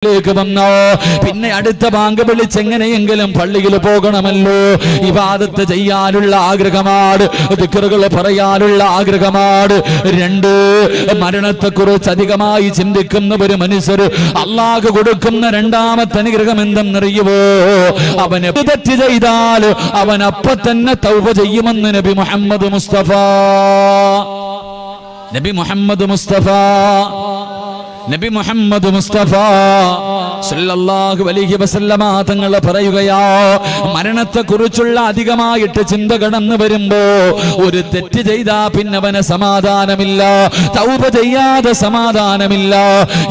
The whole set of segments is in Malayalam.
വന്നോ പിന്നെ അടുത്ത ബാങ്ക് വിളിച്ചെങ്ങനെയെങ്കിലും പള്ളിയിൽ പോകണമല്ലോ. ഇബാദത്ത് ചെയ്യാനുള്ള ആഗ്രഹമാണ്, ദിക്റുകൾ പറയാനുള്ള ആഗ്രഹമാണ്. രണ്ട്, മരണത്തെക്കുറിച്ച് അധികമായി ചിന്തിക്കുന്ന ഒരു മനുഷ്യർ അല്ലാഹു കൊടുക്കുന്ന രണ്ടാമത്തെ അനുഗ്രഹം എന്തെന്നറിയുമോ? അവന് തെറ്റ് ചെയ്താൽ അവൻ അപ്പൊ തന്നെ തൗബ ചെയ്യുമെന്ന് നബി മുഹമ്മദ് മുസ്തഫ. നബി മുഹമ്മദ് മുസ്തഫ നബി മുഹമ്മദ് മുസ്തഫ സല്ലല്ലാഹു അലൈഹി വസല്ലമ തങ്ങൾ പറയുകയാ, മരണത്തെക്കുറിച്ചുള്ള അധികമായിട്ട് ചിന്ത കടന്നു വരുമ്പോ ഒരു തെറ്റ് ചെയ്താ പിന്നെ അവന് സമാധാനമില്ല, തൗബ ചെയ്യാതെ സമാധാനമില്ല.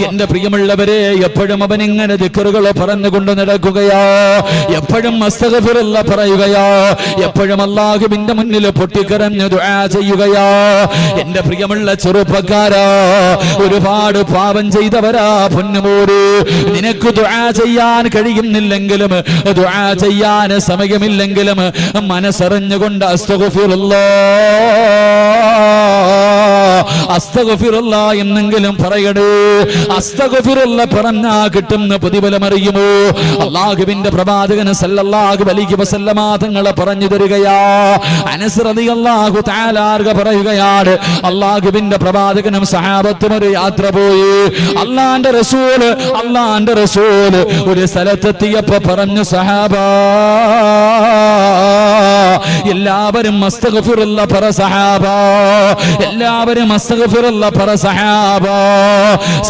എന്റെ പ്രിയമുള്ളവരെ, എപ്പോഴും അവൻ ഇങ്ങനെ ദിക്റുകൾ പറഞ്ഞുകൊണ്ട് നടക്കുകയാ, എപ്പോഴും അസ്തഗ്ഫിറുല്ലാഹ് പറയുകയാ, എപ്പോഴും അല്ലാഹുവിന്റെ മുന്നിൽ പൊട്ടിക്കരഞ്ഞ് ദുആ ചെയ്യുകയാ. എന്റെ പ്രിയമുള്ള ചെറുപ്പക്കാരാ, ഒരുപാട് പാപം ചെയ്തവരാ പൊന്നുമോര്. നിനക്ക് ദുആ ചെയ്യാൻ കഴിയുന്നില്ലെങ്കിലും, ദുആ ചെയ്യാൻ സമയമില്ലെങ്കിലും മനസ്സറിഞ്ഞുകൊണ്ട് അസ്തഗ്ഫിറുല്ലാഹ് എന്നെങ്കിലും പറയണേ. അസ്തഗ്ഫിറുല്ലാഹ് പറഞ്ഞാ കിട്ടുന്ന പ്രതിഫലം അറിയുമോ? അല്ലാഹുവിന്റെ പ്രവാചകൻ സല്ലല്ലാഹു അലൈഹി വസല്ലമ തങ്ങളെ പറഞ്ഞു തരികയാ. അനസ് റളിയല്ലാഹു തആല പറയുകയാണ്, അല്ലാഹുവിന്റെ പ്രവാചകനും സഹാബത്തും ഒരു യാത്ര പോയി. അല്ലാഹുവിന്റെ റസൂൽ ഒരു സ്ഥലത്തെത്തിയപ്പോ പറഞ്ഞു, സഹാബാ എല്ലാവരും അസ്തഗ്ഫിറുല്ലാഹ് പറ സഹാബാ, എല്ലാവരും അസ്തഗ്ഫിറുല്ലാഹ് പറ സഹാബാ.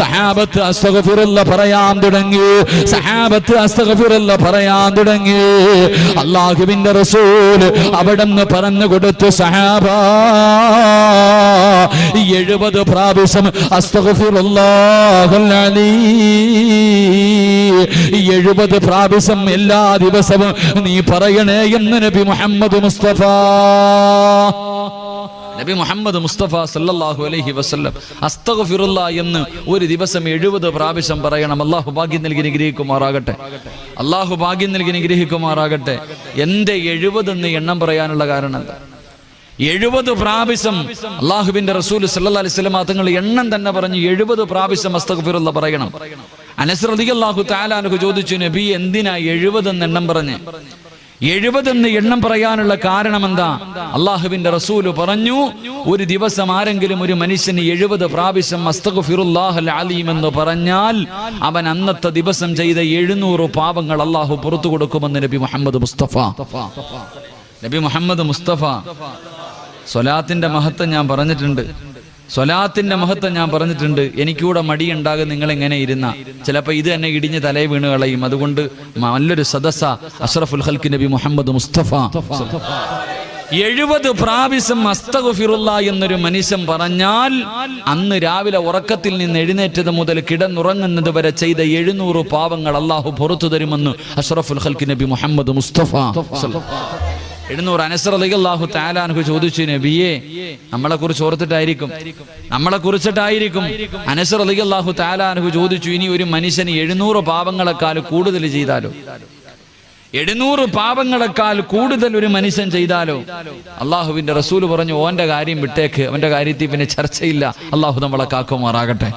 സഹാബത്ത് അസ്തഗ്ഫിറുല്ലാഹ് പറയാൻ തുടങ്ങി, സഹാബത്ത് അസ്തഗ്ഫിറുല്ലാഹ് പറയാൻ തുടങ്ങി. അല്ലാഹുവിന്റെ റസൂൽ അവിടെന്ന് പറഞ്ഞു കൊടുത്തു, സഹാബാ 70 പ്രാവശ്യം അസ്തഗ്ഫിറുല്ലാഹൽ അലീം, 70 പ്രാവശ്യം എല്ലാ ദിവസവും നീ പറയണേ എന്ന് നബി മുഹമ്മദ് മുസ്തഫ. നബി മുഹമ്മദ് മുസ്തഫ സല്ലല്ലാഹു അലൈഹി വസല്ലം അസ്തഗ്ഫിറുല്ലാഹ് എന്ന് ഒരു ദിവസം 70 പ്രാവശ്യം പറയണം. അല്ലാഹു ഭാഗ്യം നൽകി അനുഗ്രഹിക്കുമാറാകട്ടെ, അല്ലാഹു ഭാഗ്യം നൽകി അനുഗ്രഹിക്കുമാറാകട്ടെ. എന്റെ 70 എന്ന് എണ്ണം പറയാനുള്ള കാരണം എന്താ? 70 പ്രാവശ്യം അല്ലാഹുവിന്റെ റസൂൽ സല്ലല്ലാഹു അലൈഹി വസല്ലം തങ്ങൾ എണ്ണം തന്നെ പറഞ്ഞു 70 പ്രാവശ്യം അസ്തഗ്ഫിറുല്ലാഹ് പറയണം. അനസ് റളിയല്ലാഹു തആല അൻഹു ചോദിച്ചു, നബി എന്തിനാ 70 എന്ന് എണ്ണം പറഞ്ഞ്? 70 എന്ന് എണ്ണം പറയാനുള്ള കാരണം എന്താ? അല്ലാഹുവിന്റെ റസൂല് പറഞ്ഞു, ഒരു ദിവസം ആരെങ്കിലും ഒരു മനുഷ്യന് 70 പ്രാവശ്യം അസ്തഗ്ഫിറുല്ലാഹൽ അലീം എന്ന് പറഞ്ഞാൽ അവൻ അന്നത്തെ ദിവസം ചെയ്ത 700 പാപങ്ങൾ അല്ലാഹു പുറത്തു കൊടുക്കുമെന്ന് നബി മുഹമ്മദ് മുസ്തഫ. നബി മുഹമ്മദ് മുസ്തഫ. സ്വലാത്തിന്റെ മഹത്വം ഞാൻ പറഞ്ഞിട്ടുണ്ട്, സ്വലാത്തിന്റെ മഹത്വം ഞാൻ പറഞ്ഞിട്ടുണ്ട്. എനിക്കൂടെ മടിയുണ്ടാകും നിങ്ങൾ എങ്ങനെ ഇരുന്ന, ചിലപ്പോൾ ഇത് തന്നെ ഇടിഞ്ഞ് തലയെ വീണ് കളയും. അതുകൊണ്ട് നല്ലൊരു സദസ്സ അഷ്റഫുൽ ഖൽഖ് നബി മുഹമ്മദ് മുസ്തഫ. 70 പ്രാവശ്യം അസ്തഗ്ഫിറുല്ലാഹ് എന്നൊരു മനുഷ്യൻ പറഞ്ഞാൽ അന്ന് രാവിലെ ഉറക്കത്തിൽ നിന്ന് എഴുന്നേറ്റത് മുതൽ കിടന്നുറങ്ങുന്നത് വരെ ചെയ്ത 700 പാവങ്ങൾ അല്ലാഹു പുറത്തു തരുമെന്ന് അഷ്റഫുൽ ഖൽഖ് നബി മുഹമ്മദ് മുസ്തഫ. 700. അനസ് റളിയല്ലാഹു തആല അൻഹു ചോദിച്ചു, നബിയേ നമ്മളെ കുറിച്ച് ഓർത്തിട്ടായിരിക്കും, നമ്മളെ കുറിച്ചിട്ടായിരിക്കും. അനസ് റളിയല്ലാഹു തആല അൻഹു ചോദിച്ചു, ഇനി ഒരു മനുഷ്യന് 700 പാപങ്ങളെക്കാൾ കൂടുതൽ ചെയ്താലോ? 700 പാപങ്ങളെക്കാൾ കൂടുതൽ ഒരു മനുഷ്യൻ ചെയ്താലോ? അല്ലാഹുവിന്റെ റസൂൽ പറഞ്ഞു, ഓന്റെ കാര്യം വിട്ടേക്ക്, അവന്റെ കാര്യത്തിൽ പിന്നെ ചർച്ചയില്ല. അല്ലാഹു നമ്മളെ കാക്കുമാറാകട്ടെ,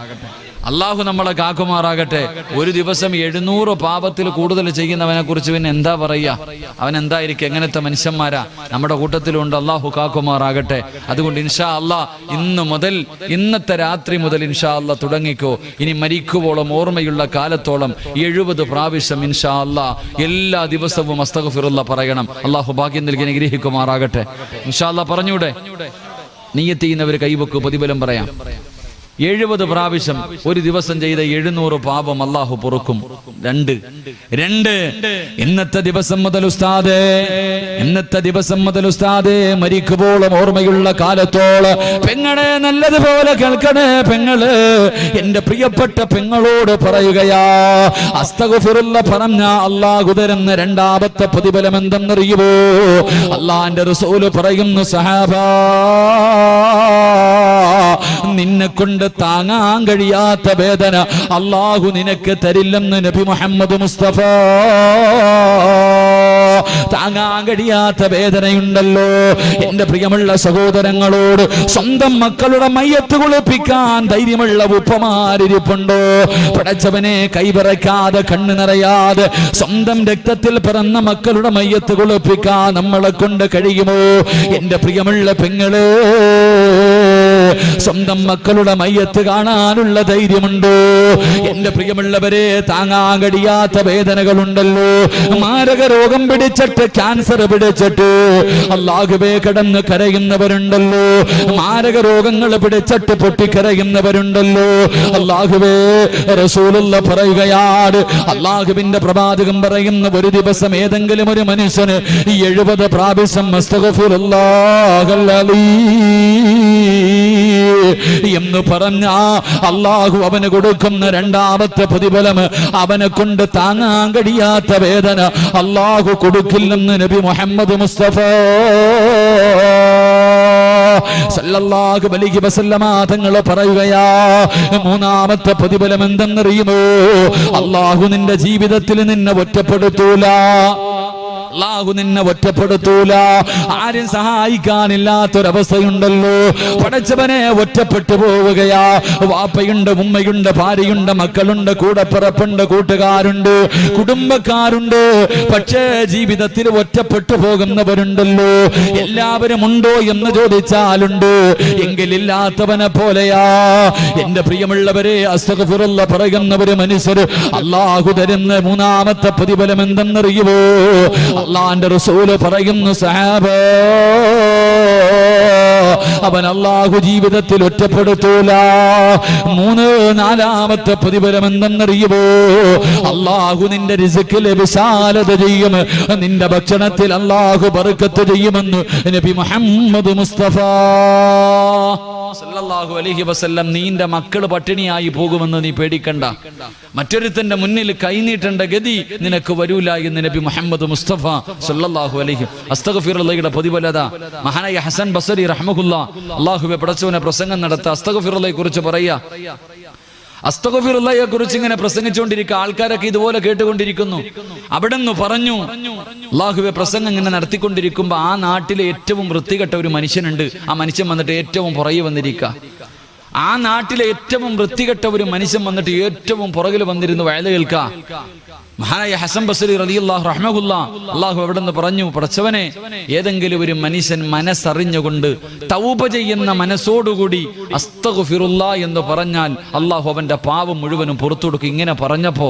അല്ലാഹു നമ്മളെ കാക്കുമാറാകട്ടെ. ഒരു ദിവസം 700 പാപത്തിൽ കൂടുതൽ ചെയ്യുന്നവനെ കുറിച്ച് പിന്നെ എന്താ പറയുക? അവൻ എന്തായിരിക്കും? എങ്ങനത്തെ മനുഷ്യന്മാരാ നമ്മുടെ കൂട്ടത്തിലുണ്ട്? അല്ലാഹു കാക്കുമാറാകട്ടെ. അതുകൊണ്ട് ഇൻഷാ അല്ലാഹ് ഇന്ന് മുതൽ, ഇന്നത്തെ രാത്രി മുതൽ ഇൻഷാ അല്ലാഹ് തുടങ്ങിക്കോ. ഇനി മരിക്കുവോളം ഓർമ്മയുള്ള കാലത്തോളം 70 പ്രാവശ്യം ഇൻഷാ അല്ലാഹ് എല്ലാ ദിവസവും അസ്തഗ്ഫിറുല്ലാഹ് പറയണം. അല്ലാഹു ഭാഗ്യം നൽകി അനുഗ്രഹിക്കുമാറാകട്ടെ. ഇൻഷാ അല്ലാഹ് പറഞ്ഞൂടെ? നിയ്യത്ത് ചെയ്യുന്നവർ കൈവെക്കു, പ്രതിഫലം പറയാം. 70 പ്രാവശ്യം ഒരു ദിവസം ചെയ്ത 700 പാപം അല്ലാഹു പൊറുക്കും. 2 ഇന്നത്തെ ദിവസം മുതൽ ഉസ്താദേ മരിക്കുമ്പോഴും ഓർമ്മയുള്ള കാലത്തോളം പെങ്ങളെ നല്ലതുപോലെ കേൾക്കണേ. പെങ്ങള് എന്റെ പ്രിയപ്പെട്ട പെങ്ങളോട് പറയുകയാ, അസ്തഗ്ഫിറുല്ലാഹ് പറഞ്ഞ അല്ലാഹു തരുന്ന രണ്ടാമത്തെ പ്രതിഫലം എന്തെന്നറിയുമോ? അല്ലാഹുവിന്റെ റസൂൽ പറയുന്നു, സഹാബാ നിന്നെ കൊണ്ട് താങ്ങാൻ കഴിയാത്ത വേദന അല്ലാഹു നിനക്ക് തരില്ലെന്ന് നബി മുഹമ്മദ് മുസ്തഫ. താങ്ങാൻ കഴിയാത്ത വേദനയുണ്ടല്ലോ. എന്റെ പ്രിയമുള്ള സഹോദരങ്ങളോട്, സ്വന്തം മക്കളുടെ മയ്യത്ത് കുളിപ്പിക്കാൻ ധൈര്യമുള്ള ഉപ്പമാരിപ്പുണ്ടോ? പടച്ചവനെ, കൈവിറക്കാതെ കണ്ണു നിറയാതെ സ്വന്തം രക്തത്തിൽ പിറന്ന മക്കളുടെ മയ്യത്ത് കുളിപ്പിക്കാൻ നമ്മളെ കൊണ്ട് കഴിയുമോ? എന്റെ പ്രിയമുള്ള പെങ്ങളെ, സ്വന്തം മക്കളുടെ മയ്യത്ത് കാണാനുള്ള ധൈര്യമുണ്ടോ? എന്റെ പ്രിയമുള്ളവരെ, താങ്ങാൻ കഴിയാത്ത വേദനകളുണ്ടല്ലോ. മാരക രോഗം പിടിച്ചിട്ട്, ക്യാൻസർ പിടിച്ചിട്ട് അല്ലാഹുവേ കിടന്ന് കരയുന്നവരുണ്ടല്ലോ. മാരക രോഗങ്ങൾ പിടിച്ചിട്ട് പൊട്ടിക്കരയുന്നവരുണ്ടല്ലോ. അല്ലാഹുവേ, റസൂലുള്ള പറയുകയാണ്, അല്ലാഹുവിന്റെ പ്രവാചകൻ പറയുന്ന, ഒരു ദിവസം ഏതെങ്കിലും ഒരു മനുഷ്യന് 70 പ്രാവശ്യം അസ്തഗ്ഫിറുല്ലാഹൽ അലീം എന്ന് പറഞ്ഞ അല്ലാഹു അവന് കൊടുക്കുന്ന രണ്ടാമത്തെ പ്രതിഫലം, അവനെ കൊണ്ട് താങ്ങാൻ കഴിയാത്ത വേദന അല്ലാഹു കൊടുക്കില്ലെന്ന് നബി മുഹമ്മദ് മുസ്തഫ സല്ലല്ലാഹു അലൈഹി വസല്ലമ തങ്ങൾ പറയുകയാ. മൂന്നാമത്തെ പ്രതിഫലം എന്തെന്നറിയുമോ? അല്ലാഹു നിന്റെ ജീവിതത്തിൽ നിന്നെ ഒറ്റപ്പെടുത്തൂല. അല്ലാഹു നിന്നെ ഒറ്റപ്പെടുത്തൂല. ആരും സഹായിക്കാനില്ലാത്തൊരവസ്ഥയുണ്ടല്ലോ. പടച്ചവനെ, ഒറ്റപ്പെട്ടു പോവുകയാ. വാപ്പയുണ്ട്, ഉമ്മയുണ്ട്, ഭാര്യയുണ്ട്, മക്കളുണ്ട്, കൂടപ്പിറപ്പുണ്ട്, കൂട്ടുകാരുണ്ട്, കുടുംബക്കാരുണ്ട്. പക്ഷേ ജീവിതത്തിൽ ഒറ്റപ്പെട്ടു പോകുന്നവരുണ്ടല്ലോ. എല്ലാവരും ഉണ്ടോ എന്ന് ചോദിച്ചാലുണ്ട്. എങ്കിലില്ലാത്തവനെ പോലെയാ. എന്റെ പ്രിയമുള്ളവരെ, അസ്തഗ്ഫിറുല്ലാഹ് പറയുന്നവര് മനുഷ്യര് അല്ലാഹു തരുന്ന മൂന്നാമത്തെ പ്രതിഫലം എന്തെന്നറിയുമോ? അല്ലാഹുവിന്റെ റസൂല് പറയുന്നു, സഹാബ, അവൻ അല്ലാഹു ജീവിതത്തിൽ ഒറ്റപ്പെടുത്തൂല. നാലാമത്തെ പ്രതിഫലം എന്തെന്നറിയുമോ? അല്ലാഹു നിന്റെ റിസ്കിൽ വിശാലത ചെയ്യും. നിന്റെ ഭക്ഷണത്തിൽ അല്ലാഹു ബർക്കത്ത് ചെയ്യുമെന്ന് നബി മുഹമ്മദ് മുസ്തഫ സല്ലല്ലാഹു അലൈഹി വസല്ലം. നീന്റെ മക്കൾ പട്ടിണിയായി പോകുമെന്ന് നീ പേടിക്കണ്ട. മറ്റൊരുത്തന്റെ മുന്നിൽ കൈനീട്ടേണ്ട ഗതി നിനക്ക് വരൂല എന്ന് നബി മുഹമ്മദ് മുസ്തഫ സല്ലല്ലാഹു അലൈഹി. അസ്തഗ്ഫിറുല്ലാഹയുടെ പ്രതിഫലത മഹാനായ ഹസൻ ബസരി റഹ്മഹുല്ലാഹ് അല്ലാഹുവേ പടച്ചവനെ പ്രസംഗം നടത്ത അസ്തഗ്ഫിറുല്ലാഹയെ കുറിച്ച് പറയാ. അസ്തഗ്ഫിറുല്ലാഹയെ കുറിച്ച് ഇങ്ങനെ പ്രസംഗിച്ചുകൊണ്ടിരിക്കുക. ആൾക്കാരൊക്കെ ഇതുപോലെ കേട്ടുകൊണ്ടിരിക്കുന്നു. അവിടെ നിന്ന് പറഞ്ഞു, അല്ലാഹുവേ പ്രസംഗം ഇങ്ങനെ നടത്തിക്കൊണ്ടിരിക്കുമ്പോ ആ നാട്ടിലെ ഏറ്റവും വൃത്തികെട്ട ഒരു മനുഷ്യനുണ്ട്. ആ മനുഷ്യൻ വന്നിട്ട് ഏറ്റവും പുറകെ വന്നിരിക്കുക. ആ നാട്ടിലെ ഏറ്റവും വൃത്തികെട്ട ഒരു മനുഷ്യൻ വന്നിട്ട് ഏറ്റവും പുറകിൽ വന്നിരുന്നു വയല് കേൾക്കുക. മഹാനായ ഹസൻ ബസരി റളിയല്ലാഹു റഹ്മഹുല്ലാഹ് അല്ലാഹു അവിടെ നിന്ന് പറഞ്ഞു, പടച്ചവനെ, ഏതെങ്കിലും ഒരു മനുഷ്യൻ മനസ്സറിഞ്ഞുകൊണ്ട് തൗബ ചെയ്യുന്ന മനസ്സോടുകൂടി അസ്തഗ്ഫിറുല്ലാഹ് എന്ന് പറഞ്ഞാൽ അല്ലാഹു അവന്റെ പാപം മുഴുവനും പുറത്തു കൊടുക്കും. ഇങ്ങനെ പറഞ്ഞപ്പോ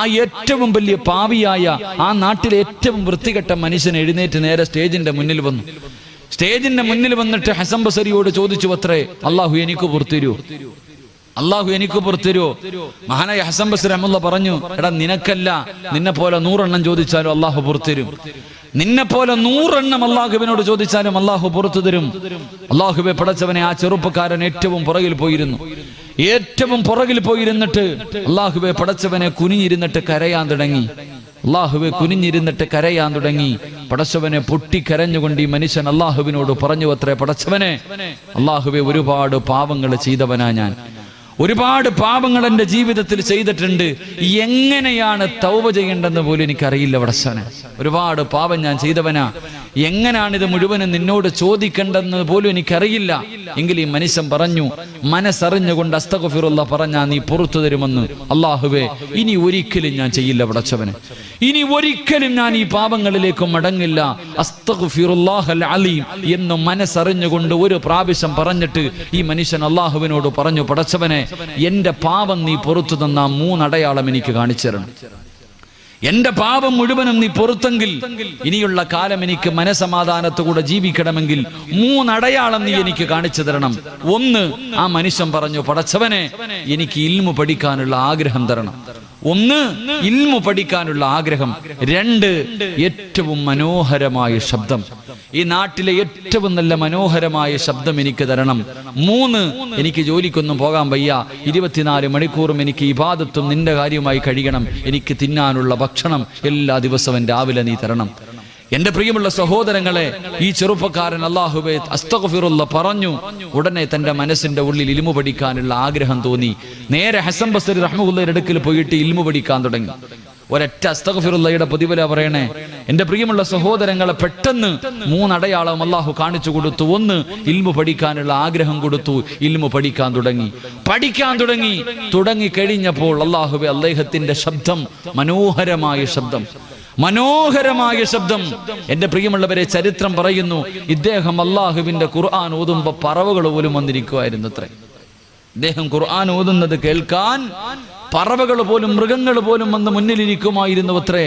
ആ ഏറ്റവും വലിയ പാപിയായ ആ നാട്ടിലെ ഏറ്റവും വൃത്തികെട്ട മനുഷ്യൻ എഴുന്നേറ്റ് നേരെ സ്റ്റേജിന്റെ മുന്നിൽ വന്നു. സ്റ്റേജിന്റെ മുന്നിൽ വന്നിട്ട് ഹസൻ ബസരിയോട് ചോദിച്ചു, അത്രേ, അല്ലാഹു എനിക്ക് പുറത്തുതരൂ, അല്ലാഹു എനിക്ക് പുറത്തുതരൂ. മഹാനായ ഹസൻ ബസരി റഹ്മത്തുള്ളാഹി പറഞ്ഞു, എടാ, നിനക്കല്ല, നിന്നെ പോലെ 100 എണ്ണം ചോദിച്ചാലും അല്ലാഹു പുറത്തുതരും. നിന്നെ പോലെ 100 എണ്ണം അല്ലാഹുവിനോട് ചോദിച്ചാലും അല്ലാഹു പുറത്തു തരും. അല്ലാഹുവേ പടച്ചവനെ, ആ ചെറുപ്പക്കാരൻ ഏറ്റവും പുറകിൽ പോയിരുന്നു. ഏറ്റവും പുറകിൽ പോയിരുന്നിട്ട് അല്ലാഹുവേ പടച്ചവനെ കുനിഞ്ഞിരുന്നിട്ട് കരയാൻ തുടങ്ങി. അല്ലാഹുവേ കുനിഞ്ഞിരുന്നിട്ട് കരയാൻ തുടങ്ങി. പടച്ചവനെ പൊട്ടിക്കരഞ്ഞുകൊണ്ട് ഈ മനുഷ്യൻ അല്ലാഹുവിനോട് പറഞ്ഞു, അത്രേ, പടച്ചവനെ, അല്ലാഹുവേ, ഒരുപാട് പാപങ്ങൾ ചെയ്തവനാ ഞാൻ. ഒരുപാട് പാപങ്ങൾ എൻ്റെ ജീവിതത്തിൽ ചെയ്തിട്ടുണ്ട്. എങ്ങനെയാണ് തൗബ ചെയ്യേണ്ടെന്ന് പോലും എനിക്കറിയില്ല പടച്ചവനെ. ഒരുപാട് പാപം ഞാൻ ചെയ്തവനാ. എങ്ങനെയാണിത് മുഴുവനും നിന്നോട് ചോദിക്കേണ്ടെന്ന് പോലും എനിക്കറിയില്ല. എങ്കിൽ ഈ മനുഷ്യൻ പറഞ്ഞു, മനസ്സറിഞ്ഞുകൊണ്ട് അസ്തഗ്ഫിറുല്ലാഹ് പറഞ്ഞാ നീ പുറത്തു തരുമെന്ന്. അല്ലാഹുവേ, ഇനി ഒരിക്കലും ഞാൻ ചെയ്യില്ല പടച്ചവനെ. ഇനി ഒരിക്കലും ഞാൻ ഈ പാപങ്ങളിലേക്ക് മടങ്ങില്ല. അസ്തഗ്ഫിറുല്ലാഹൽ അലീം എന്ന് മനസ്സറിഞ്ഞുകൊണ്ട് ഒരു പ്രാവശ്യം പറഞ്ഞിട്ട് ഈ മനുഷ്യൻ അല്ലാഹുവിനോട് പറഞ്ഞു, പടച്ചവനെ, എന്റെ പാപം നീ പുറത്തു തന്ന 3 അടയാളം എനിക്ക് കാണിച്ചു തരണം. എന്റെ പാപം മുഴുവനും നീ പുറത്തെങ്കിൽ ഇനിയുള്ള കാലം എനിക്ക് മനസമാധാനത്തോടെ ജീവിക്കണമെങ്കിൽ 3 അടയാളം നീ എനിക്ക് കാണിച്ചു തരണം. 1, ആ മനുഷ്യൻ പറഞ്ഞു, പടച്ചവനെ, എനിക്ക് ഇൽമു പഠിക്കാനുള്ള ആഗ്രഹം തരണം. 1, ഇൽമു പഠിക്കാനുള്ള ആഗ്രഹം. 2, ഏറ്റവും മനോഹരമായ ശബ്ദം. ഈ നാട്ടിലെ ഏറ്റവും നല്ല മനോഹരമായ ശബ്ദം എനിക്ക് തരണം. 3, എനിക്ക് ജോലിക്കൊന്നും പോകാൻ വയ്യ. 24 മണിക്കൂറും എനിക്ക് ഇബാദത്തും നിന്റെ കാര്യമായി കഴിയണം. എനിക്ക് തിന്നാനുള്ള ഭക്ഷണം എല്ലാ ദിവസവും രാവിലെ നീ തരണം. എന്റെ പ്രിയമുള്ള സഹോദരങ്ങളെ, ഈ ചെറുപ്പക്കാരൻ അല്ലാഹുവേ അസ്തഗ്ഫിറുല്ലാഹ് പറഞ്ഞു. ഉടനെ തന്റെ മനസ്സിന്റെ ഉള്ളിൽ ഇൽമു പഠിക്കാനുള്ള ആഗ്രഹം തോന്നി. നേരെ ഹസൻ ബസരി റഹ്മത്തുള്ളാഹിയുടെ അടുക്കൽ പോയിട്ട് ഇൽമു പഠിക്കാൻ തുടങ്ങി. ഒരൊറ്റ അസ്തഗ്ഫിറുള്ളയുടെ പ്രതിഫല പറയണേ. എന്റെ പ്രിയമുള്ള സഹോദരങ്ങളെ, പെട്ടെന്ന് 3 അടയാളം അള്ളാഹു കാണിച്ചു കൊടുത്തു. ഒന്ന്, ഇൽമു പഠിക്കാനുള്ള ആഗ്രഹം കൊടുത്തു. ഇൽമു പഠിക്കാൻ തുടങ്ങി കഴിഞ്ഞപ്പോൾ അള്ളാഹുവേ, അദ്ദേഹത്തിന്റെ ശബ്ദം മനോഹരമായ ശബ്ദം. എന്റെ പ്രിയമുള്ളവരെ, ചരിത്രം പറയുന്നു, ഇദ്ദേഹം അള്ളാഹുവിന്റെ ഖുർആൻ ഓതുമ്പോ പറവകൾ പോലും വന്നിരിക്കുമായിരുന്നു അത്രേ. ഇദ്ദേഹം ഖുർആൻ ഓതുന്നത് കേൾക്കാൻ പറവകൾ പോലും മൃഗങ്ങൾ പോലും വന്ന് മുന്നിലിരിക്കുമായിരുന്നു അത്രേ.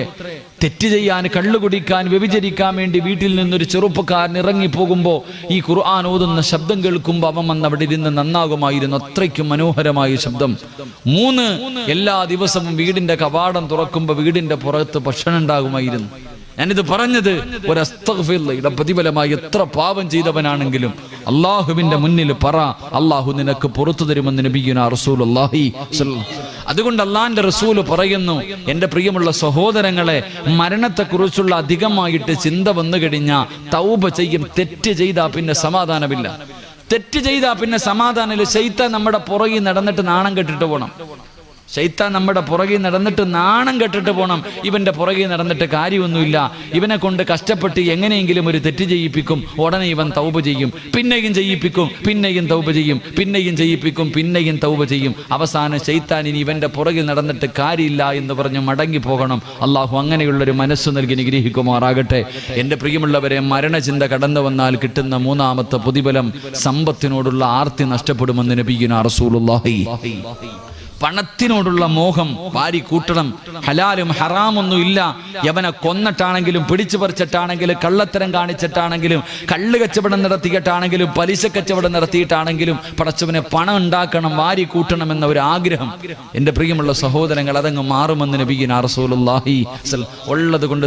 തെറ്റ് ചെയ്യാൻ, കള്ളു കുടിക്കാൻ, വ്യഭിചരിക്കാൻ വേണ്ടി വീട്ടിൽ നിന്നൊരു ചെറുപ്പക്കാരൻ ഇറങ്ങിപ്പോകുമ്പോൾ ഈ ഖുർആൻ ഓതുന്ന ശബ്ദം കേൾക്കുമ്പോൾ അവൻ വന്ന് അവിടെ ഇരുന്ന് നന്നാകുമായിരുന്നു. അത്രയ്ക്കും മനോഹരമായ ശബ്ദം. 3, എല്ലാ ദിവസവും വീടിന്റെ കവാടം തുറക്കുമ്പോൾ വീടിന്റെ പുറത്ത് ഭക്ഷണം ഉണ്ടാകുമായിരുന്നു. ഞാനിത് പറഞ്ഞത് ഒരു അസ്തഗ്ഫിറുള്ളയുടെ പ്രതിഫലമായി എത്ര പാപം ചെയ്തവനാണെങ്കിലും അള്ളാഹുവിന്റെ മുന്നിൽ പറ, അള്ളാഹു നിനക്ക് പുറത്തു തരുമെന്ന് നബിയുനാ റസൂലുള്ളാഹി. അതുകൊണ്ട് അള്ളാഹിന്റെ റസൂല് പറയുന്നു, എന്റെ പ്രിയമുള്ള സഹോദരങ്ങളെ, മരണത്തെക്കുറിച്ചുള്ള അധികമായിട്ട് ചിന്ത വന്നു കഴിഞ്ഞാൽ തൗബ ചെയ്യും. തെറ്റ് ചെയ്താൽ പിന്നെ സമാധാനമില്ല. ശൈത്താൻ നമ്മുടെ പുറകിൽ നടന്നിട്ട് നാണം കെട്ടിട്ട് പോകണം. ഇവന്റെ പുറകെ നടന്നിട്ട് കാര്യമൊന്നുമില്ല. ഇവനെ കൊണ്ട് കഷ്ടപ്പെട്ട് എങ്ങനെയെങ്കിലും ഒരു തെറ്റ് ചെയ്യിപ്പിക്കും. ഉടനെ ഇവൻ തൗബ ചെയ്യും, പിന്നെയും ചെയ്യിപ്പിക്കും, പിന്നെയും തൗബ ചെയ്യും. അവസാനം ശൈത്താൻ ഇനി ഇവന്റെ പുറകിൽ നടന്നിട്ട് കാര്യമില്ല എന്ന് പറഞ്ഞ് മടങ്ങി പോകണം. അള്ളാഹു അങ്ങനെയുള്ളൊരു മനസ്സ് നൽകി നിഗ്രഹിക്കുമാറാകട്ടെ. എന്റെ പ്രിയമുള്ളവരെ, മരണചിന്ത കടന്നു വന്നാൽ കിട്ടുന്ന 3ാമത്തെ പ്രതിഫലം സമ്പത്തിനോടുള്ള ആർത്തി നഷ്ടപ്പെടുമെന്ന് നബിയുനാ റസൂലുള്ളാഹി. പണത്തിനോടുള്ള മോഹം വാരി കൂട്ടണം. ഹലാലും ഹറാമൊന്നും ഇല്ല. യവനെ കൊന്നിട്ടാണെങ്കിലും, പിടിച്ചു പറിച്ചിട്ടാണെങ്കിലും, കള്ളത്തരം കാണിച്ചിട്ടാണെങ്കിലും, കള്ള് കച്ചവടം നടത്തിയിട്ടാണെങ്കിലും, പലിശ കച്ചവടം നടത്തിയിട്ടാണെങ്കിലും പടച്ചവനെ പണം ഉണ്ടാക്കണം, വാരി കൂട്ടണം എന്ന ഒരു ആഗ്രഹം എൻ്റെ പ്രിയമുള്ള സഹോദരങ്ങൾ അതങ്ങ് മാറുമെന്ന് നബിയുനാ റസൂലുള്ളാഹി. ഉള്ളത് കൊണ്ട്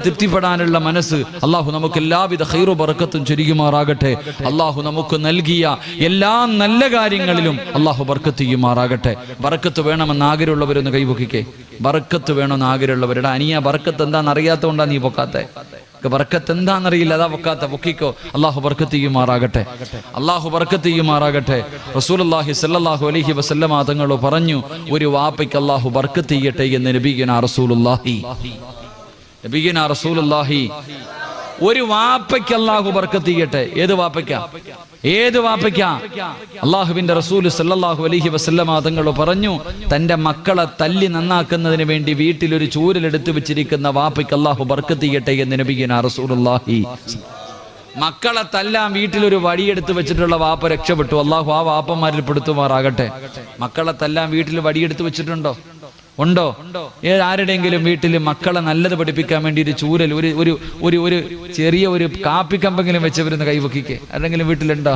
തൃപ്തിപ്പെടാനുള്ള മനസ്സ് അള്ളാഹു നമുക്ക് എല്ലാവിധ ഖൈറു ബർക്കത്തും ചൊരിയുമാറാകട്ടെ. അള്ളാഹു നമുക്ക് നൽകിയ എല്ലാ നല്ല കാര്യങ്ങളിലും അള്ളാഹു ബർക്കത്ത് ചെയ്യുമാറാകട്ടെ. ബർക്കത്ത് വേണമെന്ന് ആഗ്രഹമുള്ളവരൊന്ന് കൈപൊക്കിക്കേ. ബർക്കത്ത് വേണമെന്ന് ആഗ്രഹമുള്ളവരുടെ അനിയ ബർക്കത്ത് എന്താണെന്ന് അറിയാത്തതുകൊണ്ടാണ് നീ പൊക്കാത്തെ. ബർക്കത്ത് എന്താണെന്നറിയില്ല, അതാ പൊക്കിക്കോ. അള്ളാഹു ബർക്കത്ത് ചെയ്യുമാറാകട്ടെ. റസൂലുള്ളാഹി സ്വല്ലല്ലാഹു അലൈഹി വസല്ലമ തങ്ങൾ പറഞ്ഞു, ഒരു വാപ്പയ്ക്ക് അള്ളാഹു ബർക്കത്ത് ചെയ്യട്ടെ എന്ന് നബിയുനാ റസൂലുള്ളാഹി. ഒരു വാപ്പയ്ക്ക് അള്ളാഹു ബർക്കത്ത് ചെയ്യട്ടെ. ഏത് വാപ്പയ്ക്കാ? അള്ളാഹുവിന്റെ റസൂൽ സല്ലല്ലാഹു അലൈഹി വസല്ലമ തങ്ങൾ പറഞ്ഞു, തന്റെ മക്കളെ തല്ലി നന്നാക്കുന്നതിന് വേണ്ടി വീട്ടിലൊരു ചൂരലെടുത്തു വെച്ചിരിക്കുന്ന വാപ്പയ്ക്ക് അള്ളാഹു ബർക്കത്ത് ചെയ്യട്ടെ എന്ന് നബിയുനാ റസൂലുള്ളാഹി. മക്കളെ തല്ലാൻ വീട്ടിലൊരു വടിയെടുത്ത് വെച്ചിട്ടുള്ള വാപ്പ രക്ഷപ്പെട്ടു. അള്ളാഹു ആ വാപ്പന്മാരിൽ പെടുത്തുമാറാകട്ടെ. മക്കളെ തല്ലാൻ വീട്ടിൽ വടിയെടുത്ത് വെച്ചിട്ടുണ്ടോ? ഉണ്ടോ? ആരുടെയെങ്കിലും വീട്ടിൽ മക്കളെ നല്ലത് പഠിപ്പിക്കാൻ വേണ്ടി ഒരു ചൂരൽ, ഒരു ചെറിയ ഒരു കാപ്പിക്കമ്പെങ്കിലും വെച്ചവരുന്ന് കൈവക്കിക്ക് ആരെങ്കിലും വീട്ടിലുണ്ടോ?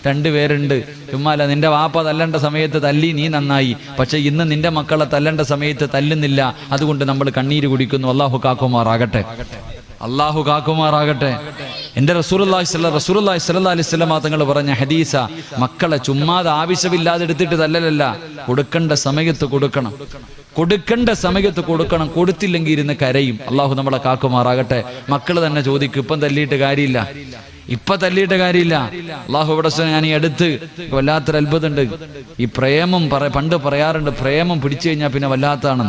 2 പേരുണ്ട്. ചുമ്മാല നിന്റെ വാപ്പ തല്ലേണ്ട സമയത്ത് തല്ലി, നീ നന്നായി. പക്ഷെ ഇന്ന് നിന്റെ മക്കളെ തല്ലേണ്ട സമയത്ത് തല്ലുന്നില്ല. അതുകൊണ്ട് നമ്മൾ കണ്ണീര് കുടിക്കുന്നു. അള്ളാഹു കാക്കുമാറാകട്ടെ. എന്റെ റസൂലുള്ളാഹി സ്വല്ലല്ലാഹി അലൈഹി വസല്ലം തങ്ങൾ പറഞ്ഞ ഹദീസ, മക്കളെ ചുമ്മാതെ ആവശ്യമില്ലാതെ എടുത്തിട്ട് തല്ലലല്ല, കൊടുക്കേണ്ട സമയത്ത് കൊടുക്കണം. കൊടുത്തില്ലെങ്കിൽ ഇരുന്ന് കരയും. അള്ളാഹു നമ്മളെ കാക്കുമാറാകട്ടെ. മക്കള് തന്നെ ചോദിക്കും, ഇപ്പം തല്ലിയിട്ട് കാര്യമില്ല. അള്ളാഹു ഇവിടെ ഞാൻ ഈ അടുത്ത് വല്ലാത്തൊരു അത്ഭുതമുണ്ട്. ഈ പ്രേമം പണ്ട് പറയാറുണ്ട്, പ്രേമം പിടിച്ചു കഴിഞ്ഞാൽ പിന്നെ വല്ലാത്താണ്.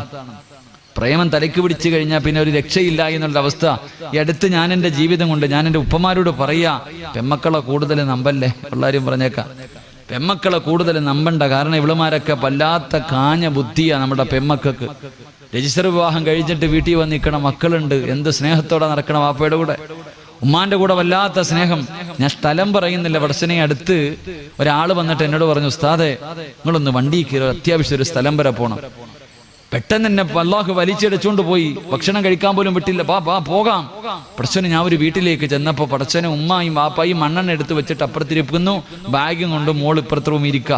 പ്രേമം തലയ്ക്ക് പിടിച്ചു കഴിഞ്ഞാൽ പിന്നെ ഒരു രക്ഷയില്ല എന്നുള്ള അവസ്ഥ. ഈ അടുത്ത് ഞാൻ എൻ്റെ ജീവിതം കൊണ്ട് ഞാൻ എൻ്റെ ഉപ്പമാരോട് പറയാ, പെമ്മക്കളെ കൂടുതൽ നമ്പല്ലേ. എല്ലാവരും പറഞ്ഞേക്കാം, പെമ്മക്കളെ കൂടുതൽ നമ്പണ്ട. കാരണം ഇവളുമാരൊക്കെ വല്ലാത്ത കാഞ്ഞ ബുദ്ധിയാണ് നമ്മുടെ പെമ്മക്കൾക്ക്. രജിസ്റ്റർ വിവാഹം കഴിഞ്ഞിട്ട് വീട്ടിൽ വന്ന് നിൽക്കണ മക്കളുണ്ട്. എന്ത് സ്നേഹത്തോടെ നടക്കണം വാപ്പയുടെ കൂടെ, ഉമ്മാന്റെ കൂടെ വല്ലാത്ത സ്നേഹം. ഞാൻ സ്ഥലം പറയുന്നില്ല. വടച്ചനെ അടുത്ത് ഒരാൾ വന്നിട്ട് എന്നോട് പറഞ്ഞു, ഉസ്താദേ നിങ്ങളൊന്ന് വണ്ടി കയറി, അത്യാവശ്യം ഒരു സ്ഥലം വരെ പോകണം. പെട്ടെന്ന് തന്നെ അല്ലാഹു വലിച്ചെടുച്ചുകൊണ്ട് പോയി. ഭക്ഷണം കഴിക്കാൻ പോലും വിട്ടില്ല. പോകാം. പടച്ചോനെ, ഞാൻ ഒരു വീട്ടിലേക്ക് ചെന്നപ്പോൾ പടച്ചോനെ ഉമ്മായും വാപ്പായും മണ്ണെണ്ണ എടുത്ത് വെച്ചിട്ട് അപ്പുറത്തിരിക്കുന്നു, ബാഗും കൊണ്ട് മോൾ ഇപ്പുറത്ത് റൂം ഇരിക്ക.